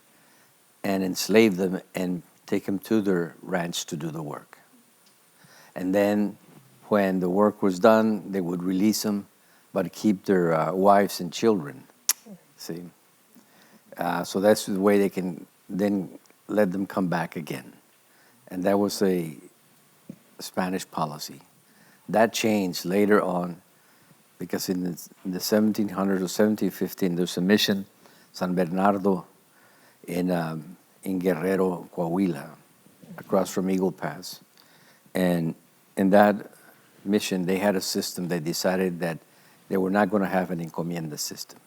[SPEAKER 3] and enslave them and take them to their ranch to do the work. And then when the work was done, they would release them, but keep their wives and children, see? So that's the way they can then let them come back again. And that was a Spanish policy. That changed later on, because in the 1700s or 1715, there's a mission, San Bernardo, in Guerrero, Coahuila, across from Eagle Pass. And in that mission, they had a system. They decided that they were not going to have an encomienda system,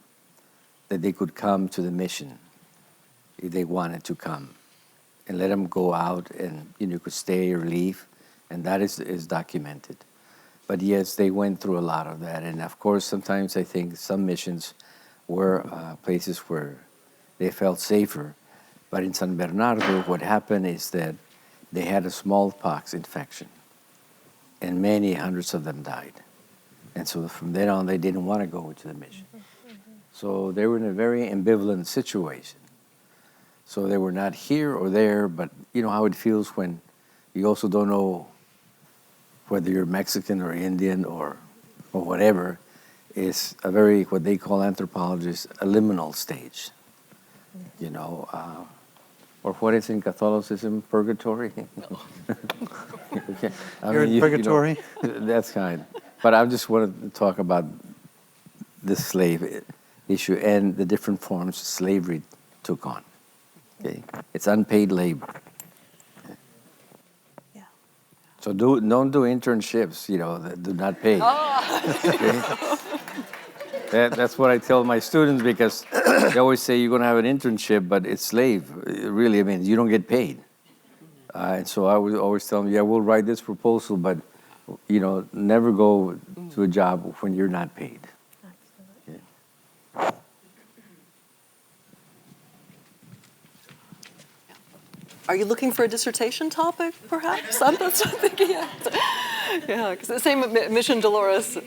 [SPEAKER 3] that they could come to the mission if they wanted to come, and let them go out and you could stay or leave, and that is documented. But yes, they went through a lot of that. And of course, sometimes I think some missions were places where they felt safer. But in San Bernardo, what happened is that they had a smallpox infection, and many hundreds of them died. And so from then on, they didn't want to go to the mission. So they were in a very ambivalent situation. So they were not here or there, but you know how it feels when you also don't know whether you're Mexican or Indian or whatever. Is a very, what they call anthropologists, a liminal stage. Or what is in Catholicism, purgatory? Okay.
[SPEAKER 2] You're in purgatory?
[SPEAKER 3] That's kind. But I just wanted to talk about the slave issue and the different forms slavery took on. Okay, it's unpaid labor.
[SPEAKER 5] Yeah.
[SPEAKER 3] So don't do internships, that do not pay. Okay? That's what I tell my students, because they always say you're going to have an internship, but it's slave. Really, I mean, you don't get paid. And so I would always tell them, yeah, we'll write this proposal, but never go to a job when you're not paid.
[SPEAKER 5] Absolutely.
[SPEAKER 7] Are you looking for a dissertation topic, perhaps? That's what I'm thinking. Yeah, because the same Mission Dolores.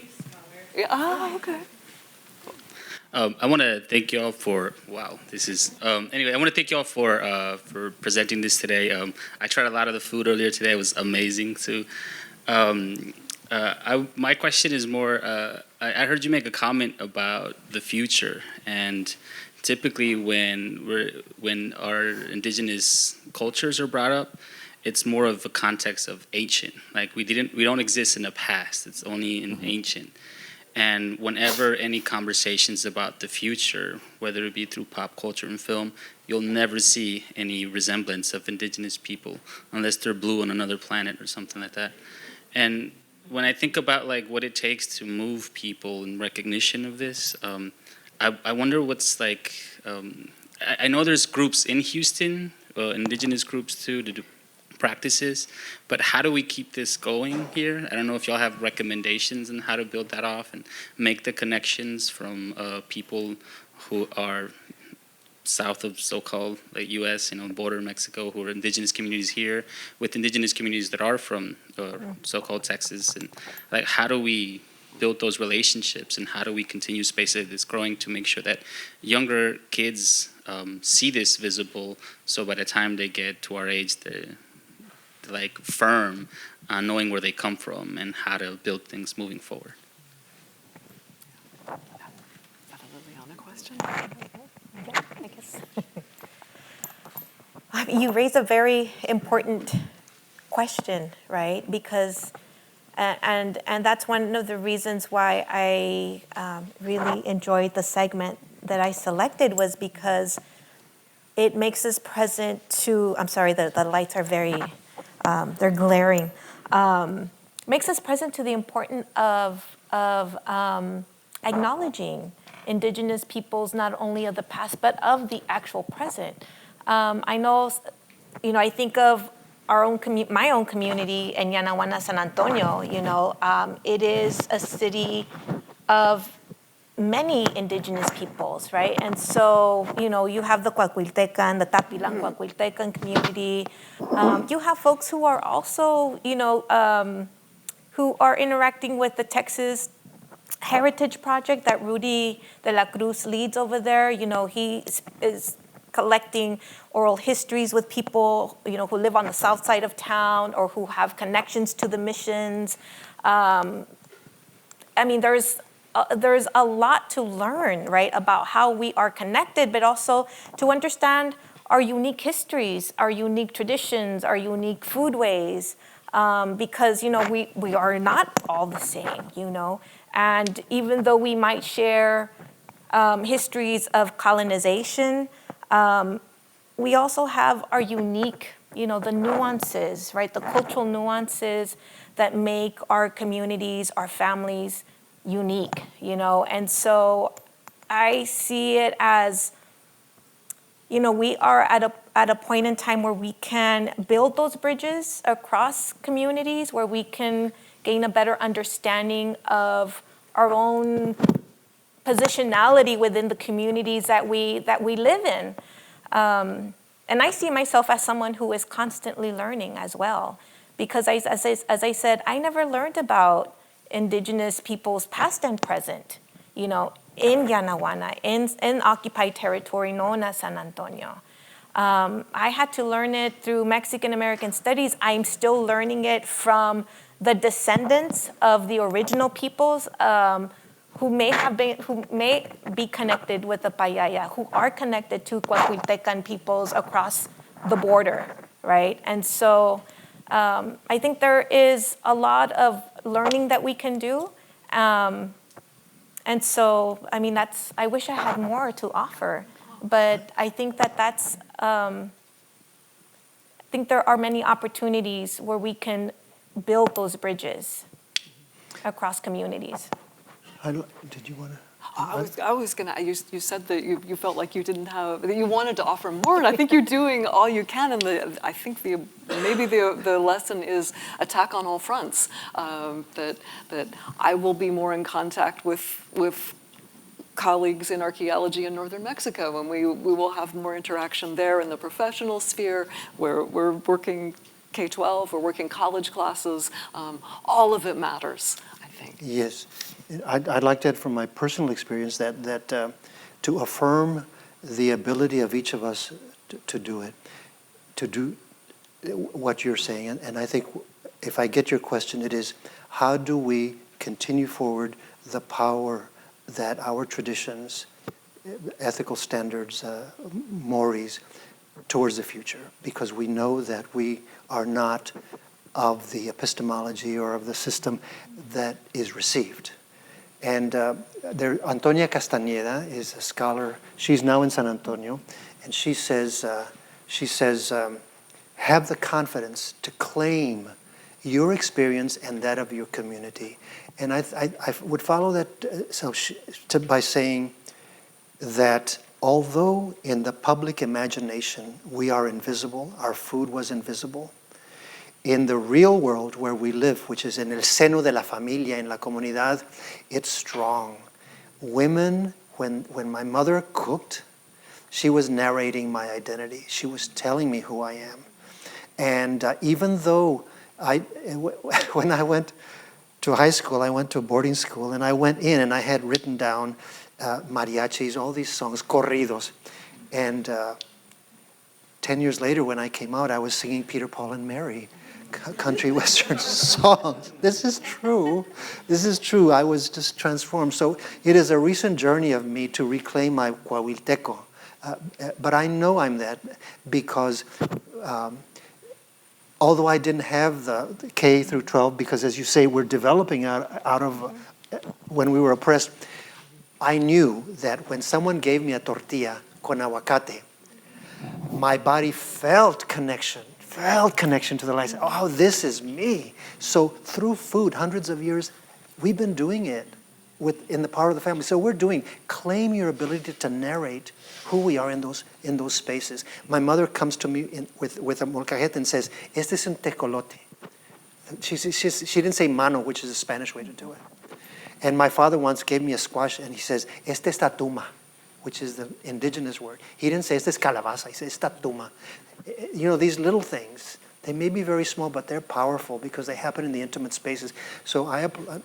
[SPEAKER 7] Yeah, okay.
[SPEAKER 12] I want to thank you all for anyway. I want to thank you all for presenting this today. I tried a lot of the food earlier today. It was amazing too. My question is more. I heard you make a comment about the future, and typically when our indigenous cultures are brought up, it's more of a context of ancient. Like we don't exist in the past. It's only in ancient. And whenever any conversations about the future, whether it be through pop culture and film, you'll never see any resemblance of indigenous people unless they're blue on another planet or something like that. And when I think about like what it takes to move people in recognition of this, I wonder what's like. I know there's groups in Houston, indigenous groups too, to do practices, but how do we keep this going here? I don't know if y'all have recommendations on how to build that off and make the connections from people who are south of so-called like U.S., border Mexico, who are indigenous communities here, with indigenous communities that are from so-called Texas, and like how do we build those relationships, and how do we continue space that is growing to make sure that younger kids see this visible, so by the time they get to our age, they're like firm on knowing where they come from and how to build things moving forward.
[SPEAKER 7] Is that a Liliana question?
[SPEAKER 5] I guess. You raise a very important question, right? Because, and that's one of the reasons why I really enjoyed the segment that I selected, was because it makes us present to, I'm sorry, the lights are very, they're glaring. Makes us present to the importance of acknowledging indigenous peoples, not only of the past, but of the actual present. I know, I think of my own community in Yanaguana, San Antonio. It is a city of many indigenous peoples, right? And so, you have the Coahuiltecan, the Tapilan Coahuiltecan community. You have folks who are also, who are interacting with the Texas Heritage Project that Rudy de la Cruz leads over there. He is collecting oral histories with people, who live on the south side of town or who have connections to the missions. There's a lot to learn, right, about how we are connected, but also to understand our unique histories, our unique traditions, our unique foodways, because, we are not all the same, And even though we might share histories of colonization, we also have our unique, the nuances, right, the cultural nuances that make our communities, our families unique, And so I see it as, we are at a point in time where we can build those bridges across communities, where we can gain a better understanding of our own positionality within the communities that we live in. And I see myself as someone who is constantly learning as well, because as I said, I never learned about indigenous peoples past and present, in Yanaguana, in occupied territory known as San Antonio. I had to learn it through Mexican American studies. I'm still learning it from the descendants of the original peoples, who may be connected with the Payaya, who are connected to Coahuiltecan peoples across the border, right? And so I think there is a lot of learning that we can do. And so, I wish I had more to offer, but I think I think there are many opportunities where we can build those bridges across communities.
[SPEAKER 2] Did you want to?
[SPEAKER 7] I was gonna. You said that you felt like you didn't have, that you wanted to offer more, and I think you're doing all you can. And I think maybe the lesson is attack on all fronts. That I will be more in contact with colleagues in archaeology in northern Mexico, and we will have more interaction there in the professional sphere, where we're working K-12, we're working college classes. All of it matters, I think.
[SPEAKER 2] Yes. I'd like to add from my personal experience that to affirm the ability of each of us to do it, to do what you're saying. And I think if I get your question, it is, how do we continue forward the power that our traditions, ethical standards, mores, towards the future? Because we know that we are not of the epistemology or of the system that is received. And Antonia Castañeda is a scholar. She's now in San Antonio, and she says, have the confidence to claim your experience and that of your community. And I would follow that by saying that although in the public imagination we are invisible, our food was invisible, in the real world where we live, which is en el seno de la familia, en la comunidad, it's strong. Women, when my mother cooked, she was narrating my identity. She was telling me who I am. And even though when I went to high school, I went to a boarding school, and I went in and I had written down mariachis, all these songs, corridos. And 10 years later, when I came out, I was singing Peter, Paul, and Mary, country western songs. This is true. This is true. I was just transformed. So it is a recent journey of me to reclaim my Coahuilteco. But I know I'm that because although I didn't have the K through 12, because as you say, we're developing out of when we were oppressed, I knew that when someone gave me a tortilla con aguacate, my body felt connection to the light. Oh, this is me. So through food, hundreds of years, we've been doing it in the power of the family. So claim your ability to narrate who we are in those spaces. My mother comes to me with a molcajete and says, "Este es un tecolote." She didn't say mano, which is a Spanish way to do it. And my father once gave me a squash, and he says, "Este es tatuma," which is the indigenous word. He didn't say, "Este es calabaza." He says, "tatuma." You know, these little things, they may be very small, but they're powerful because they happen in the intimate spaces. So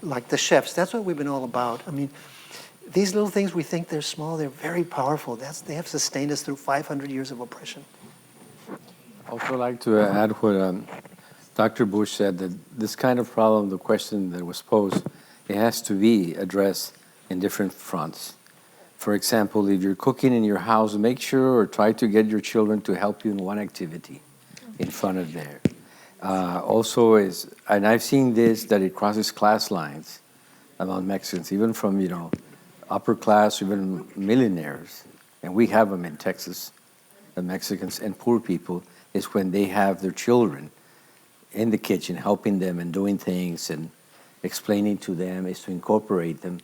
[SPEAKER 2] like the chefs, that's what we've been all about. I mean, these little things, we think they're small, they're very powerful. They have sustained us through 500 years of oppression.
[SPEAKER 3] Also like to add what Dr. Bush said, that this kind of problem, the question that was posed, it has to be addressed in different fronts. For example, if you're cooking in your house, make sure or try to get your children to help you in one activity in front of there. And I've seen this, that it crosses class lines among Mexicans, even from, upper class, even millionaires. And we have them in Texas, the Mexicans and poor people, is when they have their children in the kitchen, helping them and doing things and explaining to them, is to incorporate them.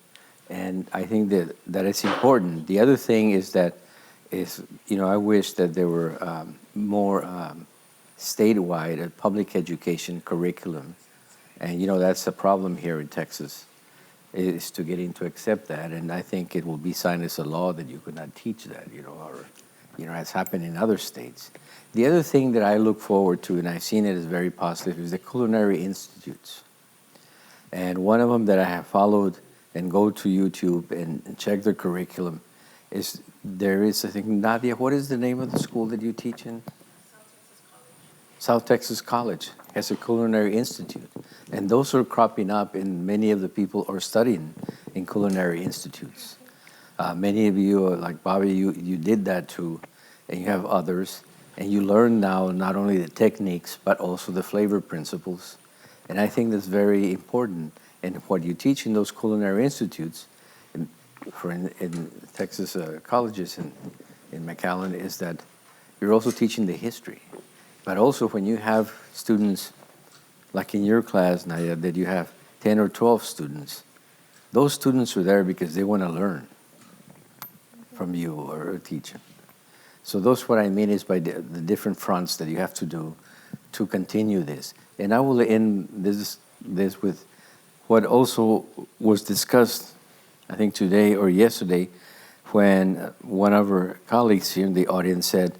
[SPEAKER 3] And I think that it's important. The other thing is I wish that there were more statewide public education curriculum. And, that's a problem here in Texas, is to getting to accept that. And I think it will be signed as a law that you could not teach that, or, as happened in other states. The other thing that I look forward to, and I've seen it as very positive, is the culinary institutes. And one of them that I have followed and go to YouTube and check their curriculum there is, I think, Nadia, what is the name of the school that you teach in? South Texas College has a culinary institute. And those are cropping up, and many of the people are studying in culinary institutes. Many of you, like Bobby, you did that too, and you have others. And you learn now not only the techniques, but also the flavor principles. And I think that's very important. And what you teach in those culinary institutes, in Texas colleges in McAllen, is that you're also teaching the history. But also when you have students, like in your class, Nadia, that you have 10 or 12 students, those students are there because they want to learn from you or a teacher. So that's what I mean is by the different fronts that you have to do to continue this. And I will end this with what also was discussed I think today or yesterday, when one of our colleagues here in the audience said,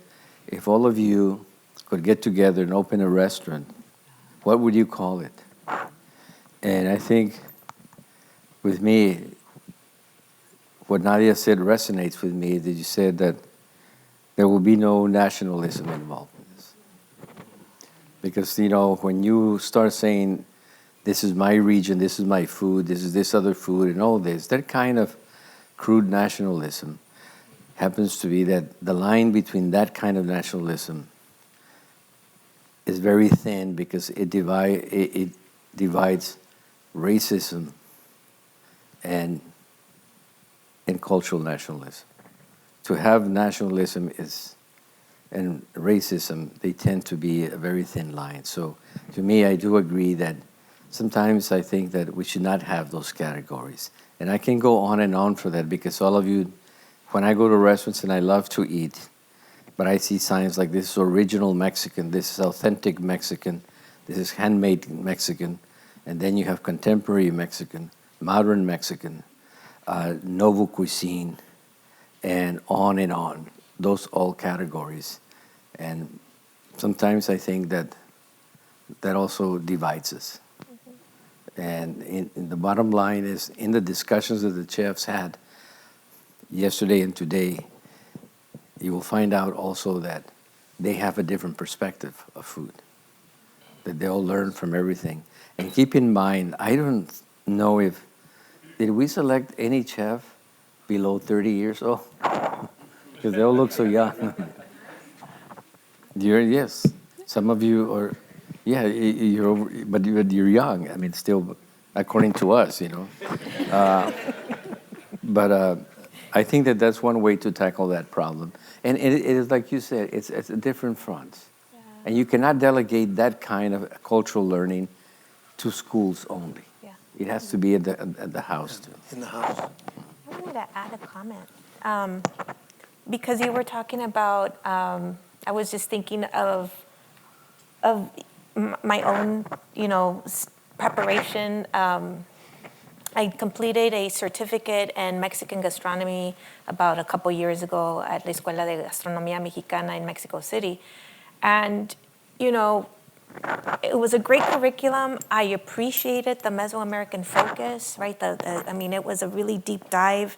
[SPEAKER 3] if all of you could get together and open a restaurant, what would you call it? And I think with me, what Nadia said resonates with me, that you said that there will be no nationalism involved in this. Because, when you start saying, this is my region, this is my food, this is this other food, and all this, that kind of crude nationalism happens to be that the line between that kind of nationalism is very thin, because it divides racism and cultural nationalism. To have nationalism and racism, they tend to be a very thin line. So to me, I do agree that sometimes I think that we should not have those categories. And I can go on and on for that, because all of you, when I go to restaurants and I love to eat, but I see signs like this is original Mexican, this is authentic Mexican, this is handmade Mexican, and then you have contemporary Mexican, modern Mexican, novel cuisine, and on, those all categories. And sometimes I think that also divides us. And in the bottom line is, in the discussions that the chefs had yesterday and today, you will find out also that they have a different perspective of food, that they'll learn from everything. And keep in mind, I don't know did we select any chef below 30 years old? Because they all look so young. Yes, some of you are, yeah, but you're young. I mean, still, according to us, But I think that's one way to tackle that problem. And it is like you said, it's a different fronts. Yeah. And you cannot delegate that kind of cultural learning to schools only. Yeah. It has to be at the house too.
[SPEAKER 2] In the house.
[SPEAKER 5] I wanted to add a comment. Because you were talking about, I was just thinking of my own, preparation. I completed a certificate in Mexican gastronomy about a couple years ago at La Escuela de Gastronomía Mexicana in Mexico City. And, it was a great curriculum. I appreciated the Mesoamerican focus, right? It was a really deep dive.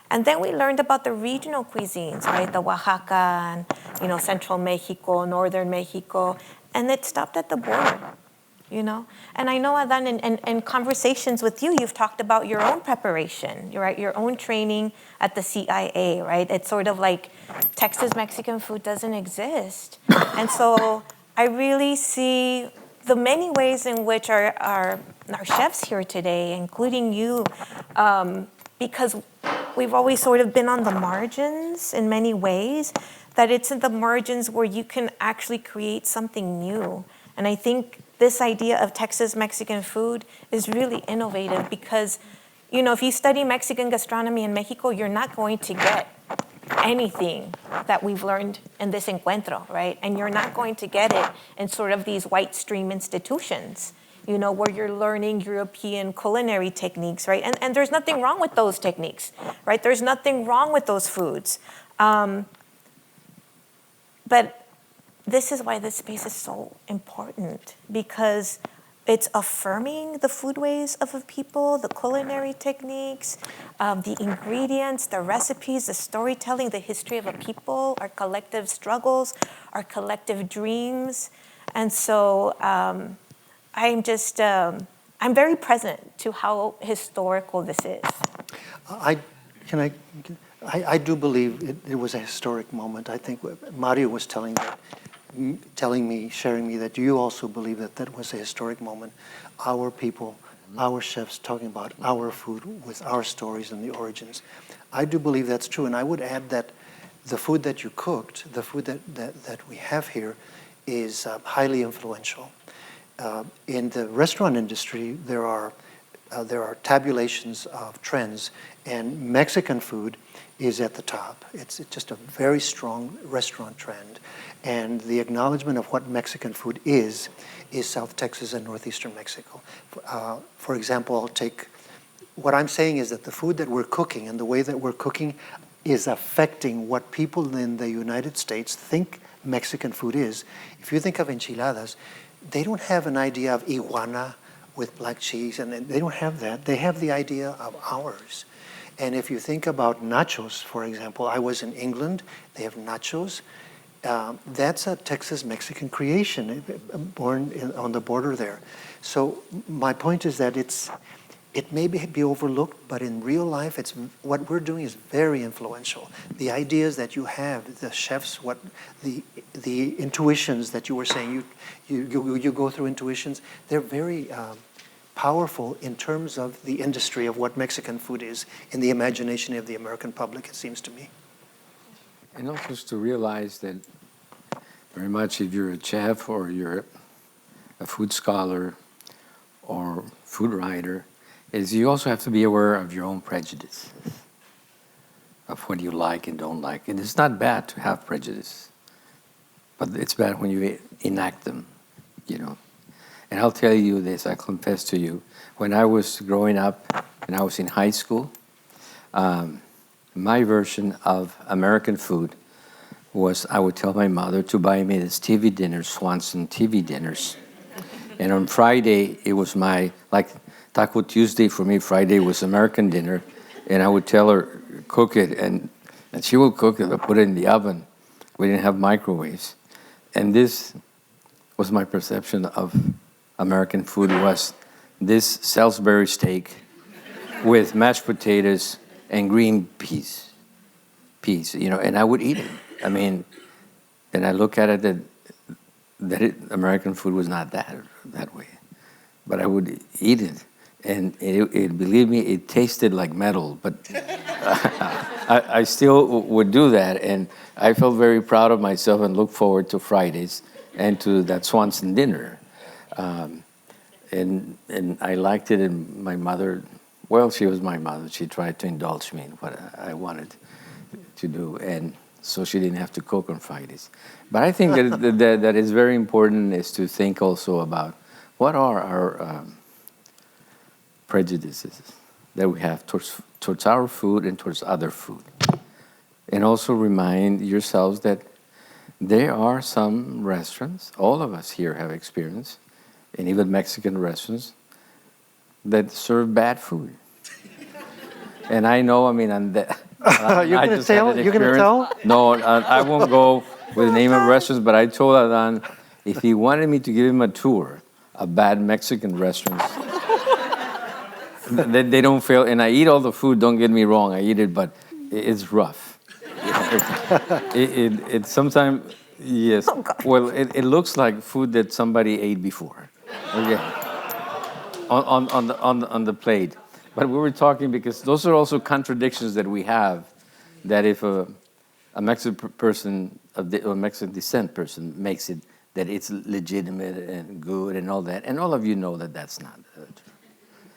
[SPEAKER 5] And then we learned about the regional cuisines, right? The Oaxaca and, Central Mexico, Northern Mexico. And it stopped at the border. And I know, Adan, in conversations with you, you've talked about your own preparation, right? Your own training at the CIA, right? It's sort of like Texas Mexican food doesn't exist. And so I really see the many ways in which our chefs here today, including you, because we've always sort of been on the margins in many ways, that it's in the margins where you can actually create something new. And I think this idea of Texas Mexican food is really innovative because, if you study Mexican gastronomy in Mexico, you're not going to get anything that we've learned in this Encuentro, right? And you're not going to get it in sort of these white stream institutions, where you're learning European culinary techniques, right? And there's nothing wrong with those techniques, right? There's nothing wrong with those foods. But this is why this space is so important, because it's affirming the foodways of a people, the culinary techniques, the ingredients, the recipes, the storytelling, the history of a people, our collective struggles, our collective dreams. And so I'm very present to how historical this is.
[SPEAKER 2] I do believe it was a historic moment. I think Mario was sharing me that you also believe that was a historic moment. Our people, our chefs talking about our food with our stories and the origins. I do believe that's true, and I would add that the food that you cooked, the food that we have here, is highly influential. In the restaurant industry, there are tabulations of trends, and Mexican food is at the top. It's just a very strong restaurant trend. And the acknowledgement of what Mexican food is South Texas and northeastern Mexico. For example, I'll take what I'm saying is that the food that we're cooking and the way that we're cooking is affecting what people in the United States think Mexican food is. If you think of enchiladas, they don't have an idea of iguana with black cheese, and they don't have that. They have the idea of ours. And if you think about nachos, for example, I was in England, they have nachos. That's a Texas-Mexican creation, born on the border there. So my point is that it may be overlooked, but in real life, what we're doing is very influential. The ideas that you have, the chefs, the intuitions that you were saying, you go through intuitions, they're very powerful in terms of the industry of what Mexican food is in the imagination of the American public, it seems to me.
[SPEAKER 3] And also just to realize that very much if you're a chef or you're a food scholar or food writer, is you also have to be aware of your own prejudices, of what you like and don't like. And it's not bad to have prejudice, but it's bad when you enact them, you know. And I'll tell you this, I confess to you, when I was growing up and I was in high school, my version of American food was I would tell my mother to buy me this TV dinner, Swanson TV dinners. And on Friday, it was like Taco Tuesday for me, Friday was American dinner. And I would tell her, cook it, and she would cook it, I put it in the oven. We didn't have microwaves. And this was my perception of American food, was this Salisbury steak with mashed potatoes and green peas, you know, and I would eat it. I mean, and I look at it American food was not that way, but I would eat it, and believe me, it tasted like metal, but I still would do that, and I felt very proud of myself and look forward to Fridays and to that Swanson dinner. And I liked it, and my mother, well, she was my mother. She tried to indulge me in what I wanted to do, and so she didn't have to cook on Fridays. But I think that is very important is to think also about what are our prejudices that we have towards our food and towards other food. And also remind yourselves that there are some restaurants, all of us here have experience, and even Mexican restaurants, that serve bad food. And I know, I mean,
[SPEAKER 2] You're going to tell? You're going to tell?
[SPEAKER 3] No, I won't go with the name of restaurants, but I told Adan if he wanted me to give him a tour of bad Mexican restaurants, they don't fail. And I eat all the food, don't get me wrong, I eat it, but it's rough. It sometimes, yes. Well, it looks like food that somebody ate before. Okay. On the plate. But we were talking because those are also contradictions that we have, that if a Mexican person, a Mexican descent person makes it, that it's legitimate and good and all that. And all of you know that that's not true.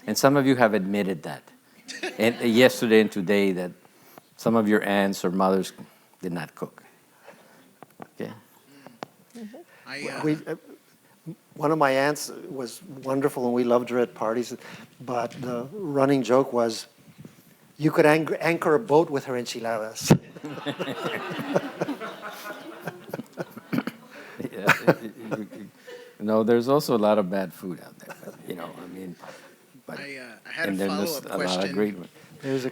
[SPEAKER 3] And some of you have admitted that. And yesterday and today that some of your aunts or mothers did not cook. Okay?
[SPEAKER 2] One of my aunts was wonderful, and we loved her at parties, but the running joke was, you could anchor a boat with her enchiladas.
[SPEAKER 3] No, there's also a lot of bad food out there, you know, I mean. But,
[SPEAKER 13] I had a follow-up question.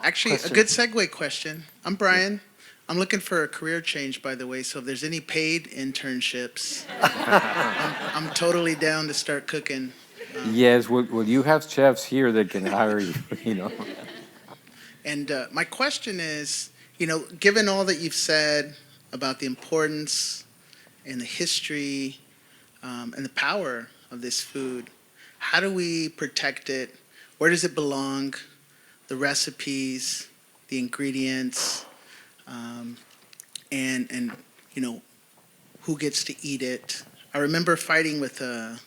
[SPEAKER 13] Actually,
[SPEAKER 2] question.
[SPEAKER 13] a good segue question. I'm Brian. I'm looking for a career change, by the way, so if there's any paid internships, I'm totally down to start cooking.
[SPEAKER 3] Yes, well, you have chefs here that can hire you, you know.
[SPEAKER 13] And my question is, you know, given all that you've said about the importance and the history and the power of this food, how do we protect it? Where does it belong? The recipes, the ingredients, and you know, who gets to eat it? I remember fighting with a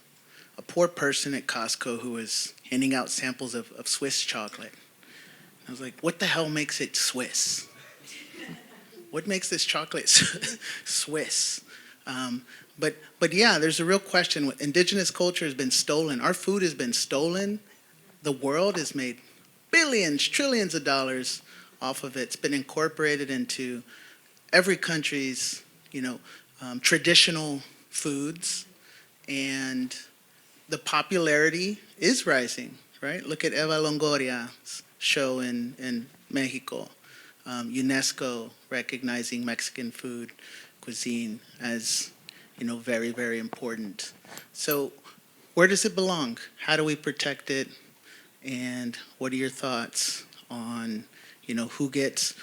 [SPEAKER 13] poor person at Costco who was handing out samples of Swiss chocolate. I was like, what the hell makes it Swiss? What makes this chocolate Swiss? But yeah, there's a real question. Indigenous culture has been stolen. Our food has been stolen. The world has made billions, trillions of dollars off of it. It's been incorporated into every country's, traditional foods, and the popularity is rising, right? Look at Eva Longoria's show in Mexico. UNESCO recognizing Mexican food cuisine as, very, very important. So where does it belong? How do we protect it? And what are your thoughts on, who gets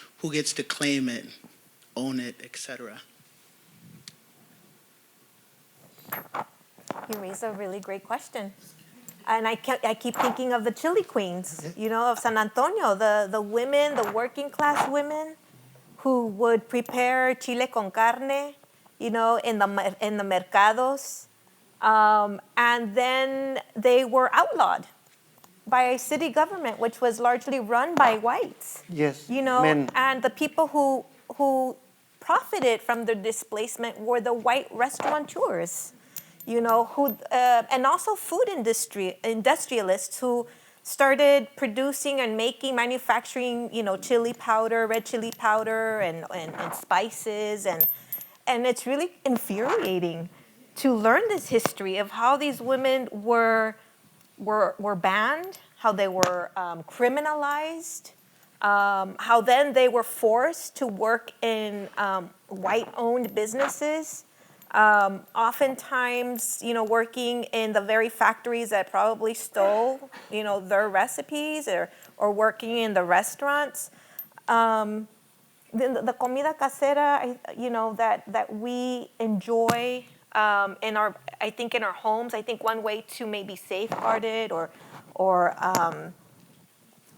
[SPEAKER 13] to claim it, own it, etc.?
[SPEAKER 5] You raise a really great question. And I keep thinking of the chili queens, of San Antonio, the women, the working class women who would prepare chile con carne, in the mercados. And then they were outlawed by a city government, which was largely run by whites.
[SPEAKER 2] Yes,
[SPEAKER 5] Men. And the people who profited from the displacement were the white restaurateurs. And also food industrialists who started producing and manufacturing, chili powder, red chili powder, and spices, and it's really infuriating to learn this history of how these women were banned, how they were criminalized, how then they were forced to work in white-owned businesses. Oftentimes, working in the very factories that probably stole, their recipes, or working in the restaurants. The comida casera, that we enjoy I think in our homes. I think one way to maybe safeguard it or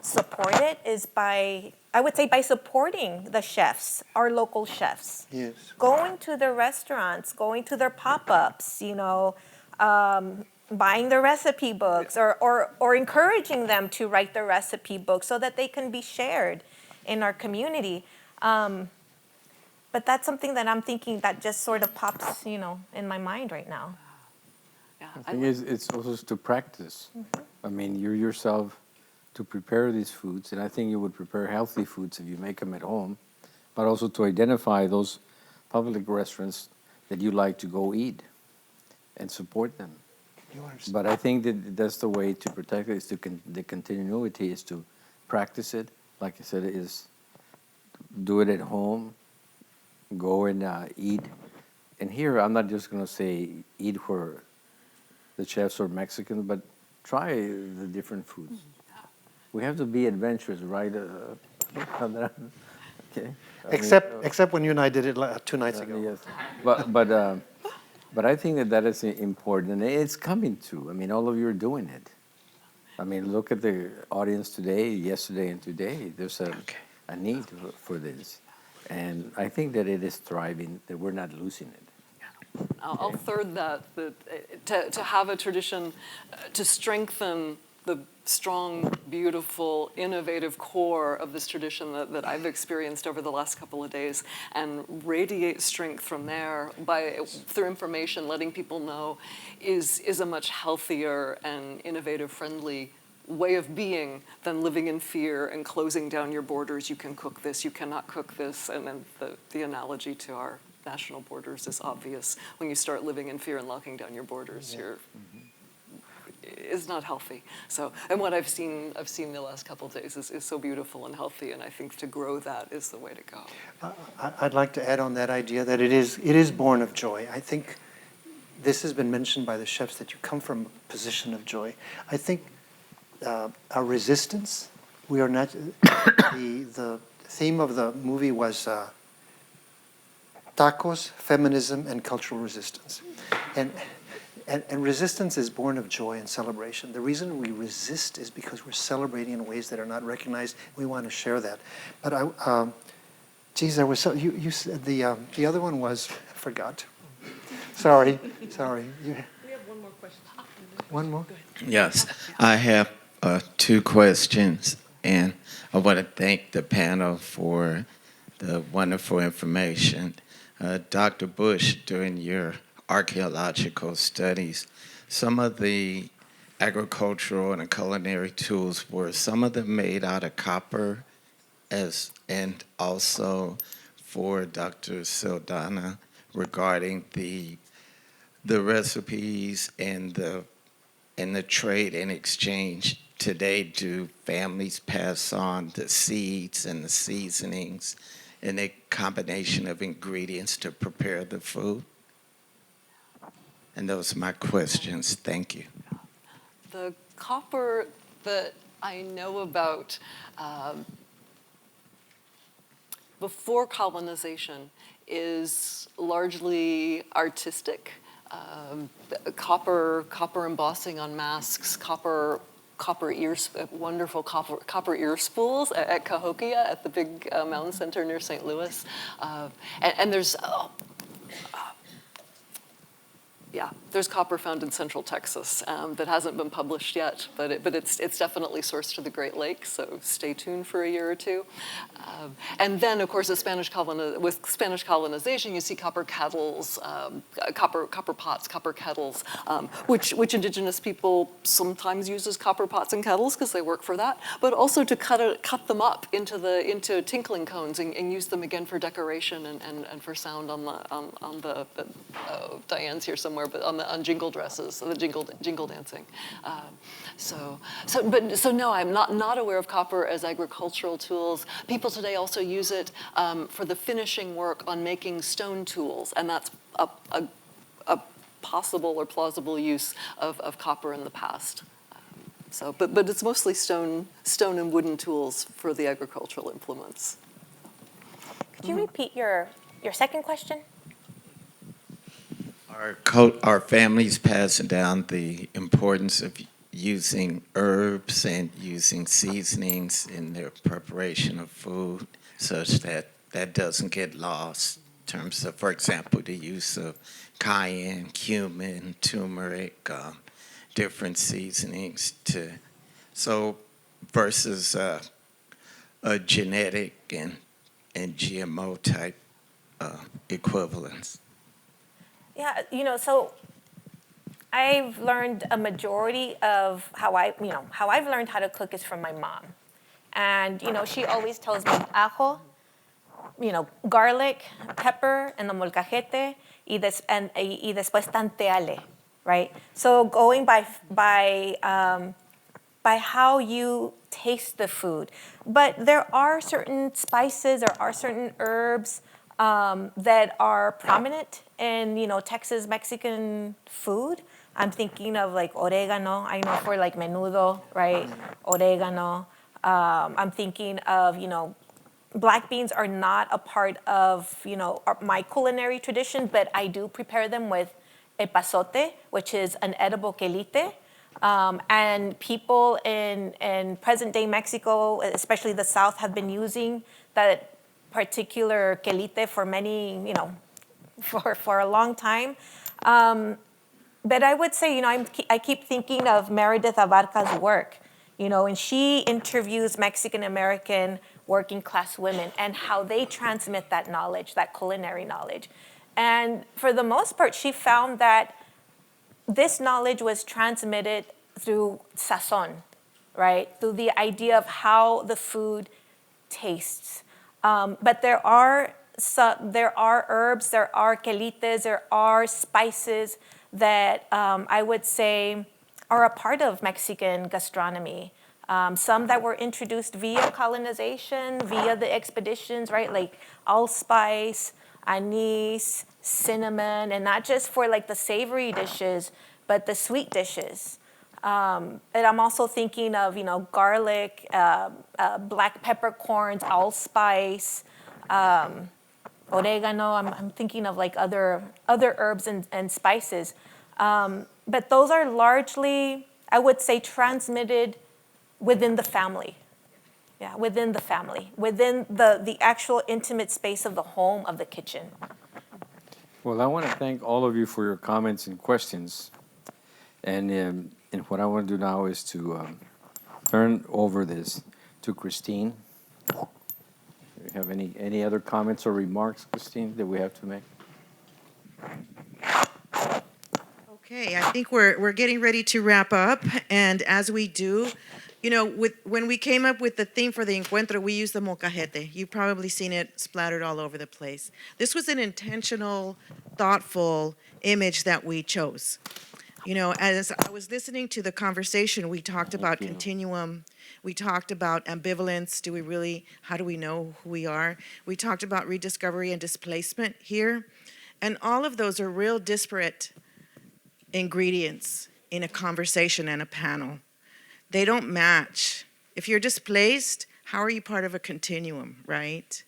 [SPEAKER 5] support it is by supporting the chefs, our local chefs.
[SPEAKER 2] Yes.
[SPEAKER 5] Going to their restaurants, going to their pop-ups, buying their recipe books or encouraging them to write their recipe books so that they can be shared in our community. But that's something that I'm thinking that just sort of pops, in my mind right now.
[SPEAKER 7] Yeah,
[SPEAKER 3] I think it's also to practice. I mean, you yourself to prepare these foods, and I think you would prepare healthy foods if you make them at home, but also to identify those public restaurants that you like to go eat and support them. But I think that that's the way to protect it, is the continuity is to practice it. Like I said, is do it at home, go and eat. And here, I'm not just going to say eat where the chefs are Mexican, but try the different foods. We have to be adventurous, right? Okay.
[SPEAKER 2] Except when you and I did it 2 nights ago.
[SPEAKER 3] Yes. But I think that is important, and it's coming too. I mean, all of you are doing it. I mean, look at the audience today, yesterday, and today. There's a need for this. And I think that it is thriving, that we're not losing it.
[SPEAKER 7] I'll third that to have a tradition, to strengthen the strong, beautiful, innovative core of this tradition that I've experienced over the last couple of days, and radiate strength from there through information, letting people know, is a much healthier and innovative, friendly way of being than living in fear and closing down your borders. You can cook this, you cannot cook this, and then the analogy to our national borders is obvious. When you start living in fear and locking down your borders, is not healthy. So, and what I've seen the last couple of days is so beautiful and healthy, and I think to grow that is the way to go.
[SPEAKER 2] I'd like to add on that idea that it is born of joy. I think this has been mentioned by the chefs, that you come from a position of joy. I think our resistance, we are not, the theme of the movie was tacos, feminism, and cultural resistance. And resistance is born of joy and celebration. The reason we resist is because we're celebrating in ways that are not recognized. We want to share that. But there was you said the other one was, I forgot. Sorry.
[SPEAKER 11] We have one more question.
[SPEAKER 2] One more?
[SPEAKER 14] Yes, I have 2 questions, and I want to thank the panel for the wonderful information. Dr. Bush, during your archaeological studies, some of the agricultural and culinary tools, were some of them made out of copper, and also for Dr. Saldana regarding the recipes and the trade and exchange today, do families pass on the seeds and the seasonings and a combination of ingredients to prepare the food? And those are my questions. Thank you.
[SPEAKER 7] The copper that I know about before colonization is largely artistic. Copper embossing on masks, wonderful copper ear spools at Cahokia at the big mountain center near St. Louis, and there's. There's copper found in Central Texas that hasn't been published yet, but it's definitely sourced to the Great Lakes, so stay tuned for a year or two. And then, of course, with Spanish colonization, you see copper kettles, copper pots, copper kettles, which indigenous people sometimes use as copper pots and kettles because they work for that, but also to cut them up into tinkling cones and use them again for decoration and for sound on the Diane's here somewhere, but on jingle dresses, the jingle dancing. So no, I'm not aware of copper as agricultural tools. People today also use it for the finishing work on making stone tools, and that's a possible or plausible use of copper in the past. But it's mostly stone and wooden tools for the agricultural implements.
[SPEAKER 5] Could you repeat your second question?
[SPEAKER 14] Our families passing down the importance of using herbs and using seasonings in their preparation of food such that that doesn't get lost in terms of, for example, the use of cayenne, cumin, turmeric, different seasonings versus a genetic and GMO type equivalents.
[SPEAKER 5] Yeah, so I've learned a majority of how I've learned how to cook is from my mom. And, she always tells me ajo, garlic, pepper, and the molcajete, y después tanteale, right? So going by how you taste the food. But there are certain spices, there are certain herbs that are prominent in, Texas Mexican food. I'm thinking of like oregano, I know for like menudo, right? Oregano. I'm thinking of, black beans are not a part of, my culinary tradition, but I do prepare them with epazote, which is an edible quelite. And people in present-day Mexico, especially the South, have been using that particular quelite for many, for a long time. But I would say, I keep thinking of Meredith Abarca's work, and she interviews Mexican-American working-class women and how they transmit that knowledge, that culinary knowledge. And for the most part, she found that this knowledge was transmitted through sazon, right? Through the idea of how the food tastes. But there are herbs, there are quelites, there are spices that I would say are a part of Mexican gastronomy. Some that were introduced via colonization, via the expeditions, right? Like allspice, anise, cinnamon, and not just for like the savory dishes, but the sweet dishes. And I'm also thinking of, garlic, black peppercorns, allspice, oregano. I'm thinking of like other herbs and spices. But those are largely, I would say, transmitted within the family. Yeah, within the family, within the actual intimate space of the home, of the kitchen.
[SPEAKER 3] Well, I want to thank all of you for your comments and questions. And what I want to do now is to turn over this to Christine. Do you have any other comments or remarks, Christine, that we have to make?
[SPEAKER 1] Okay, I think we're getting ready to wrap up, and as we do, when we came up with the theme for the Encuentro, we used the molcajete. You've probably seen it splattered all over the place. This was an intentional, thoughtful image that we chose. As I was listening to the conversation, we talked about continuum, we talked about ambivalence. How do we know who we are? We talked about rediscovery and displacement here, and all of those are real disparate ingredients in a conversation and a panel. They don't match. If you're displaced, how are you part of a continuum, right?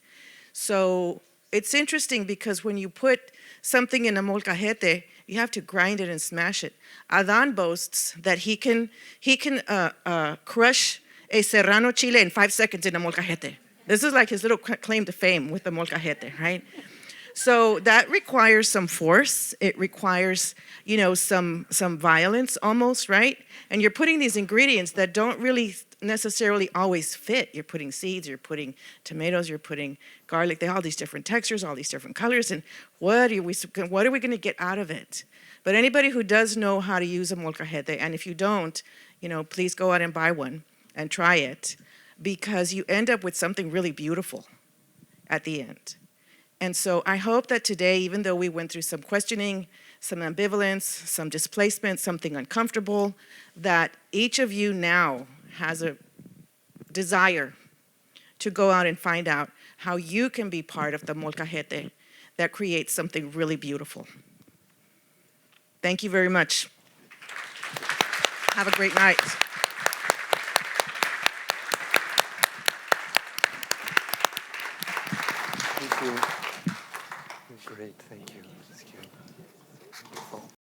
[SPEAKER 1] So it's interesting because when you put something in a molcajete, you have to grind it and smash it. Adan boasts that he can crush a serrano chile in 5 seconds in a molcajete. This is like his little claim to fame with the molcajete, right? So that requires some force. It requires, some violence almost, right? And you're putting these ingredients that don't really necessarily always fit. You're putting seeds, you're putting tomatoes, you're putting garlic. They have all these different textures, all these different colors. And what are we going to get out of it? But anybody who does know how to use a molcajete, and if you don't, please go out and buy one and try it, because you end up with something really beautiful at the end. And so I hope that today, even though we went through some questioning, some ambivalence, some displacement, something uncomfortable, that each of you now has a desire to go out and find out how you can be part of the molcajete that creates something really beautiful. Thank you very much. Have a great night.
[SPEAKER 2] Thank you. Great, thank you. That's cute. Wonderful.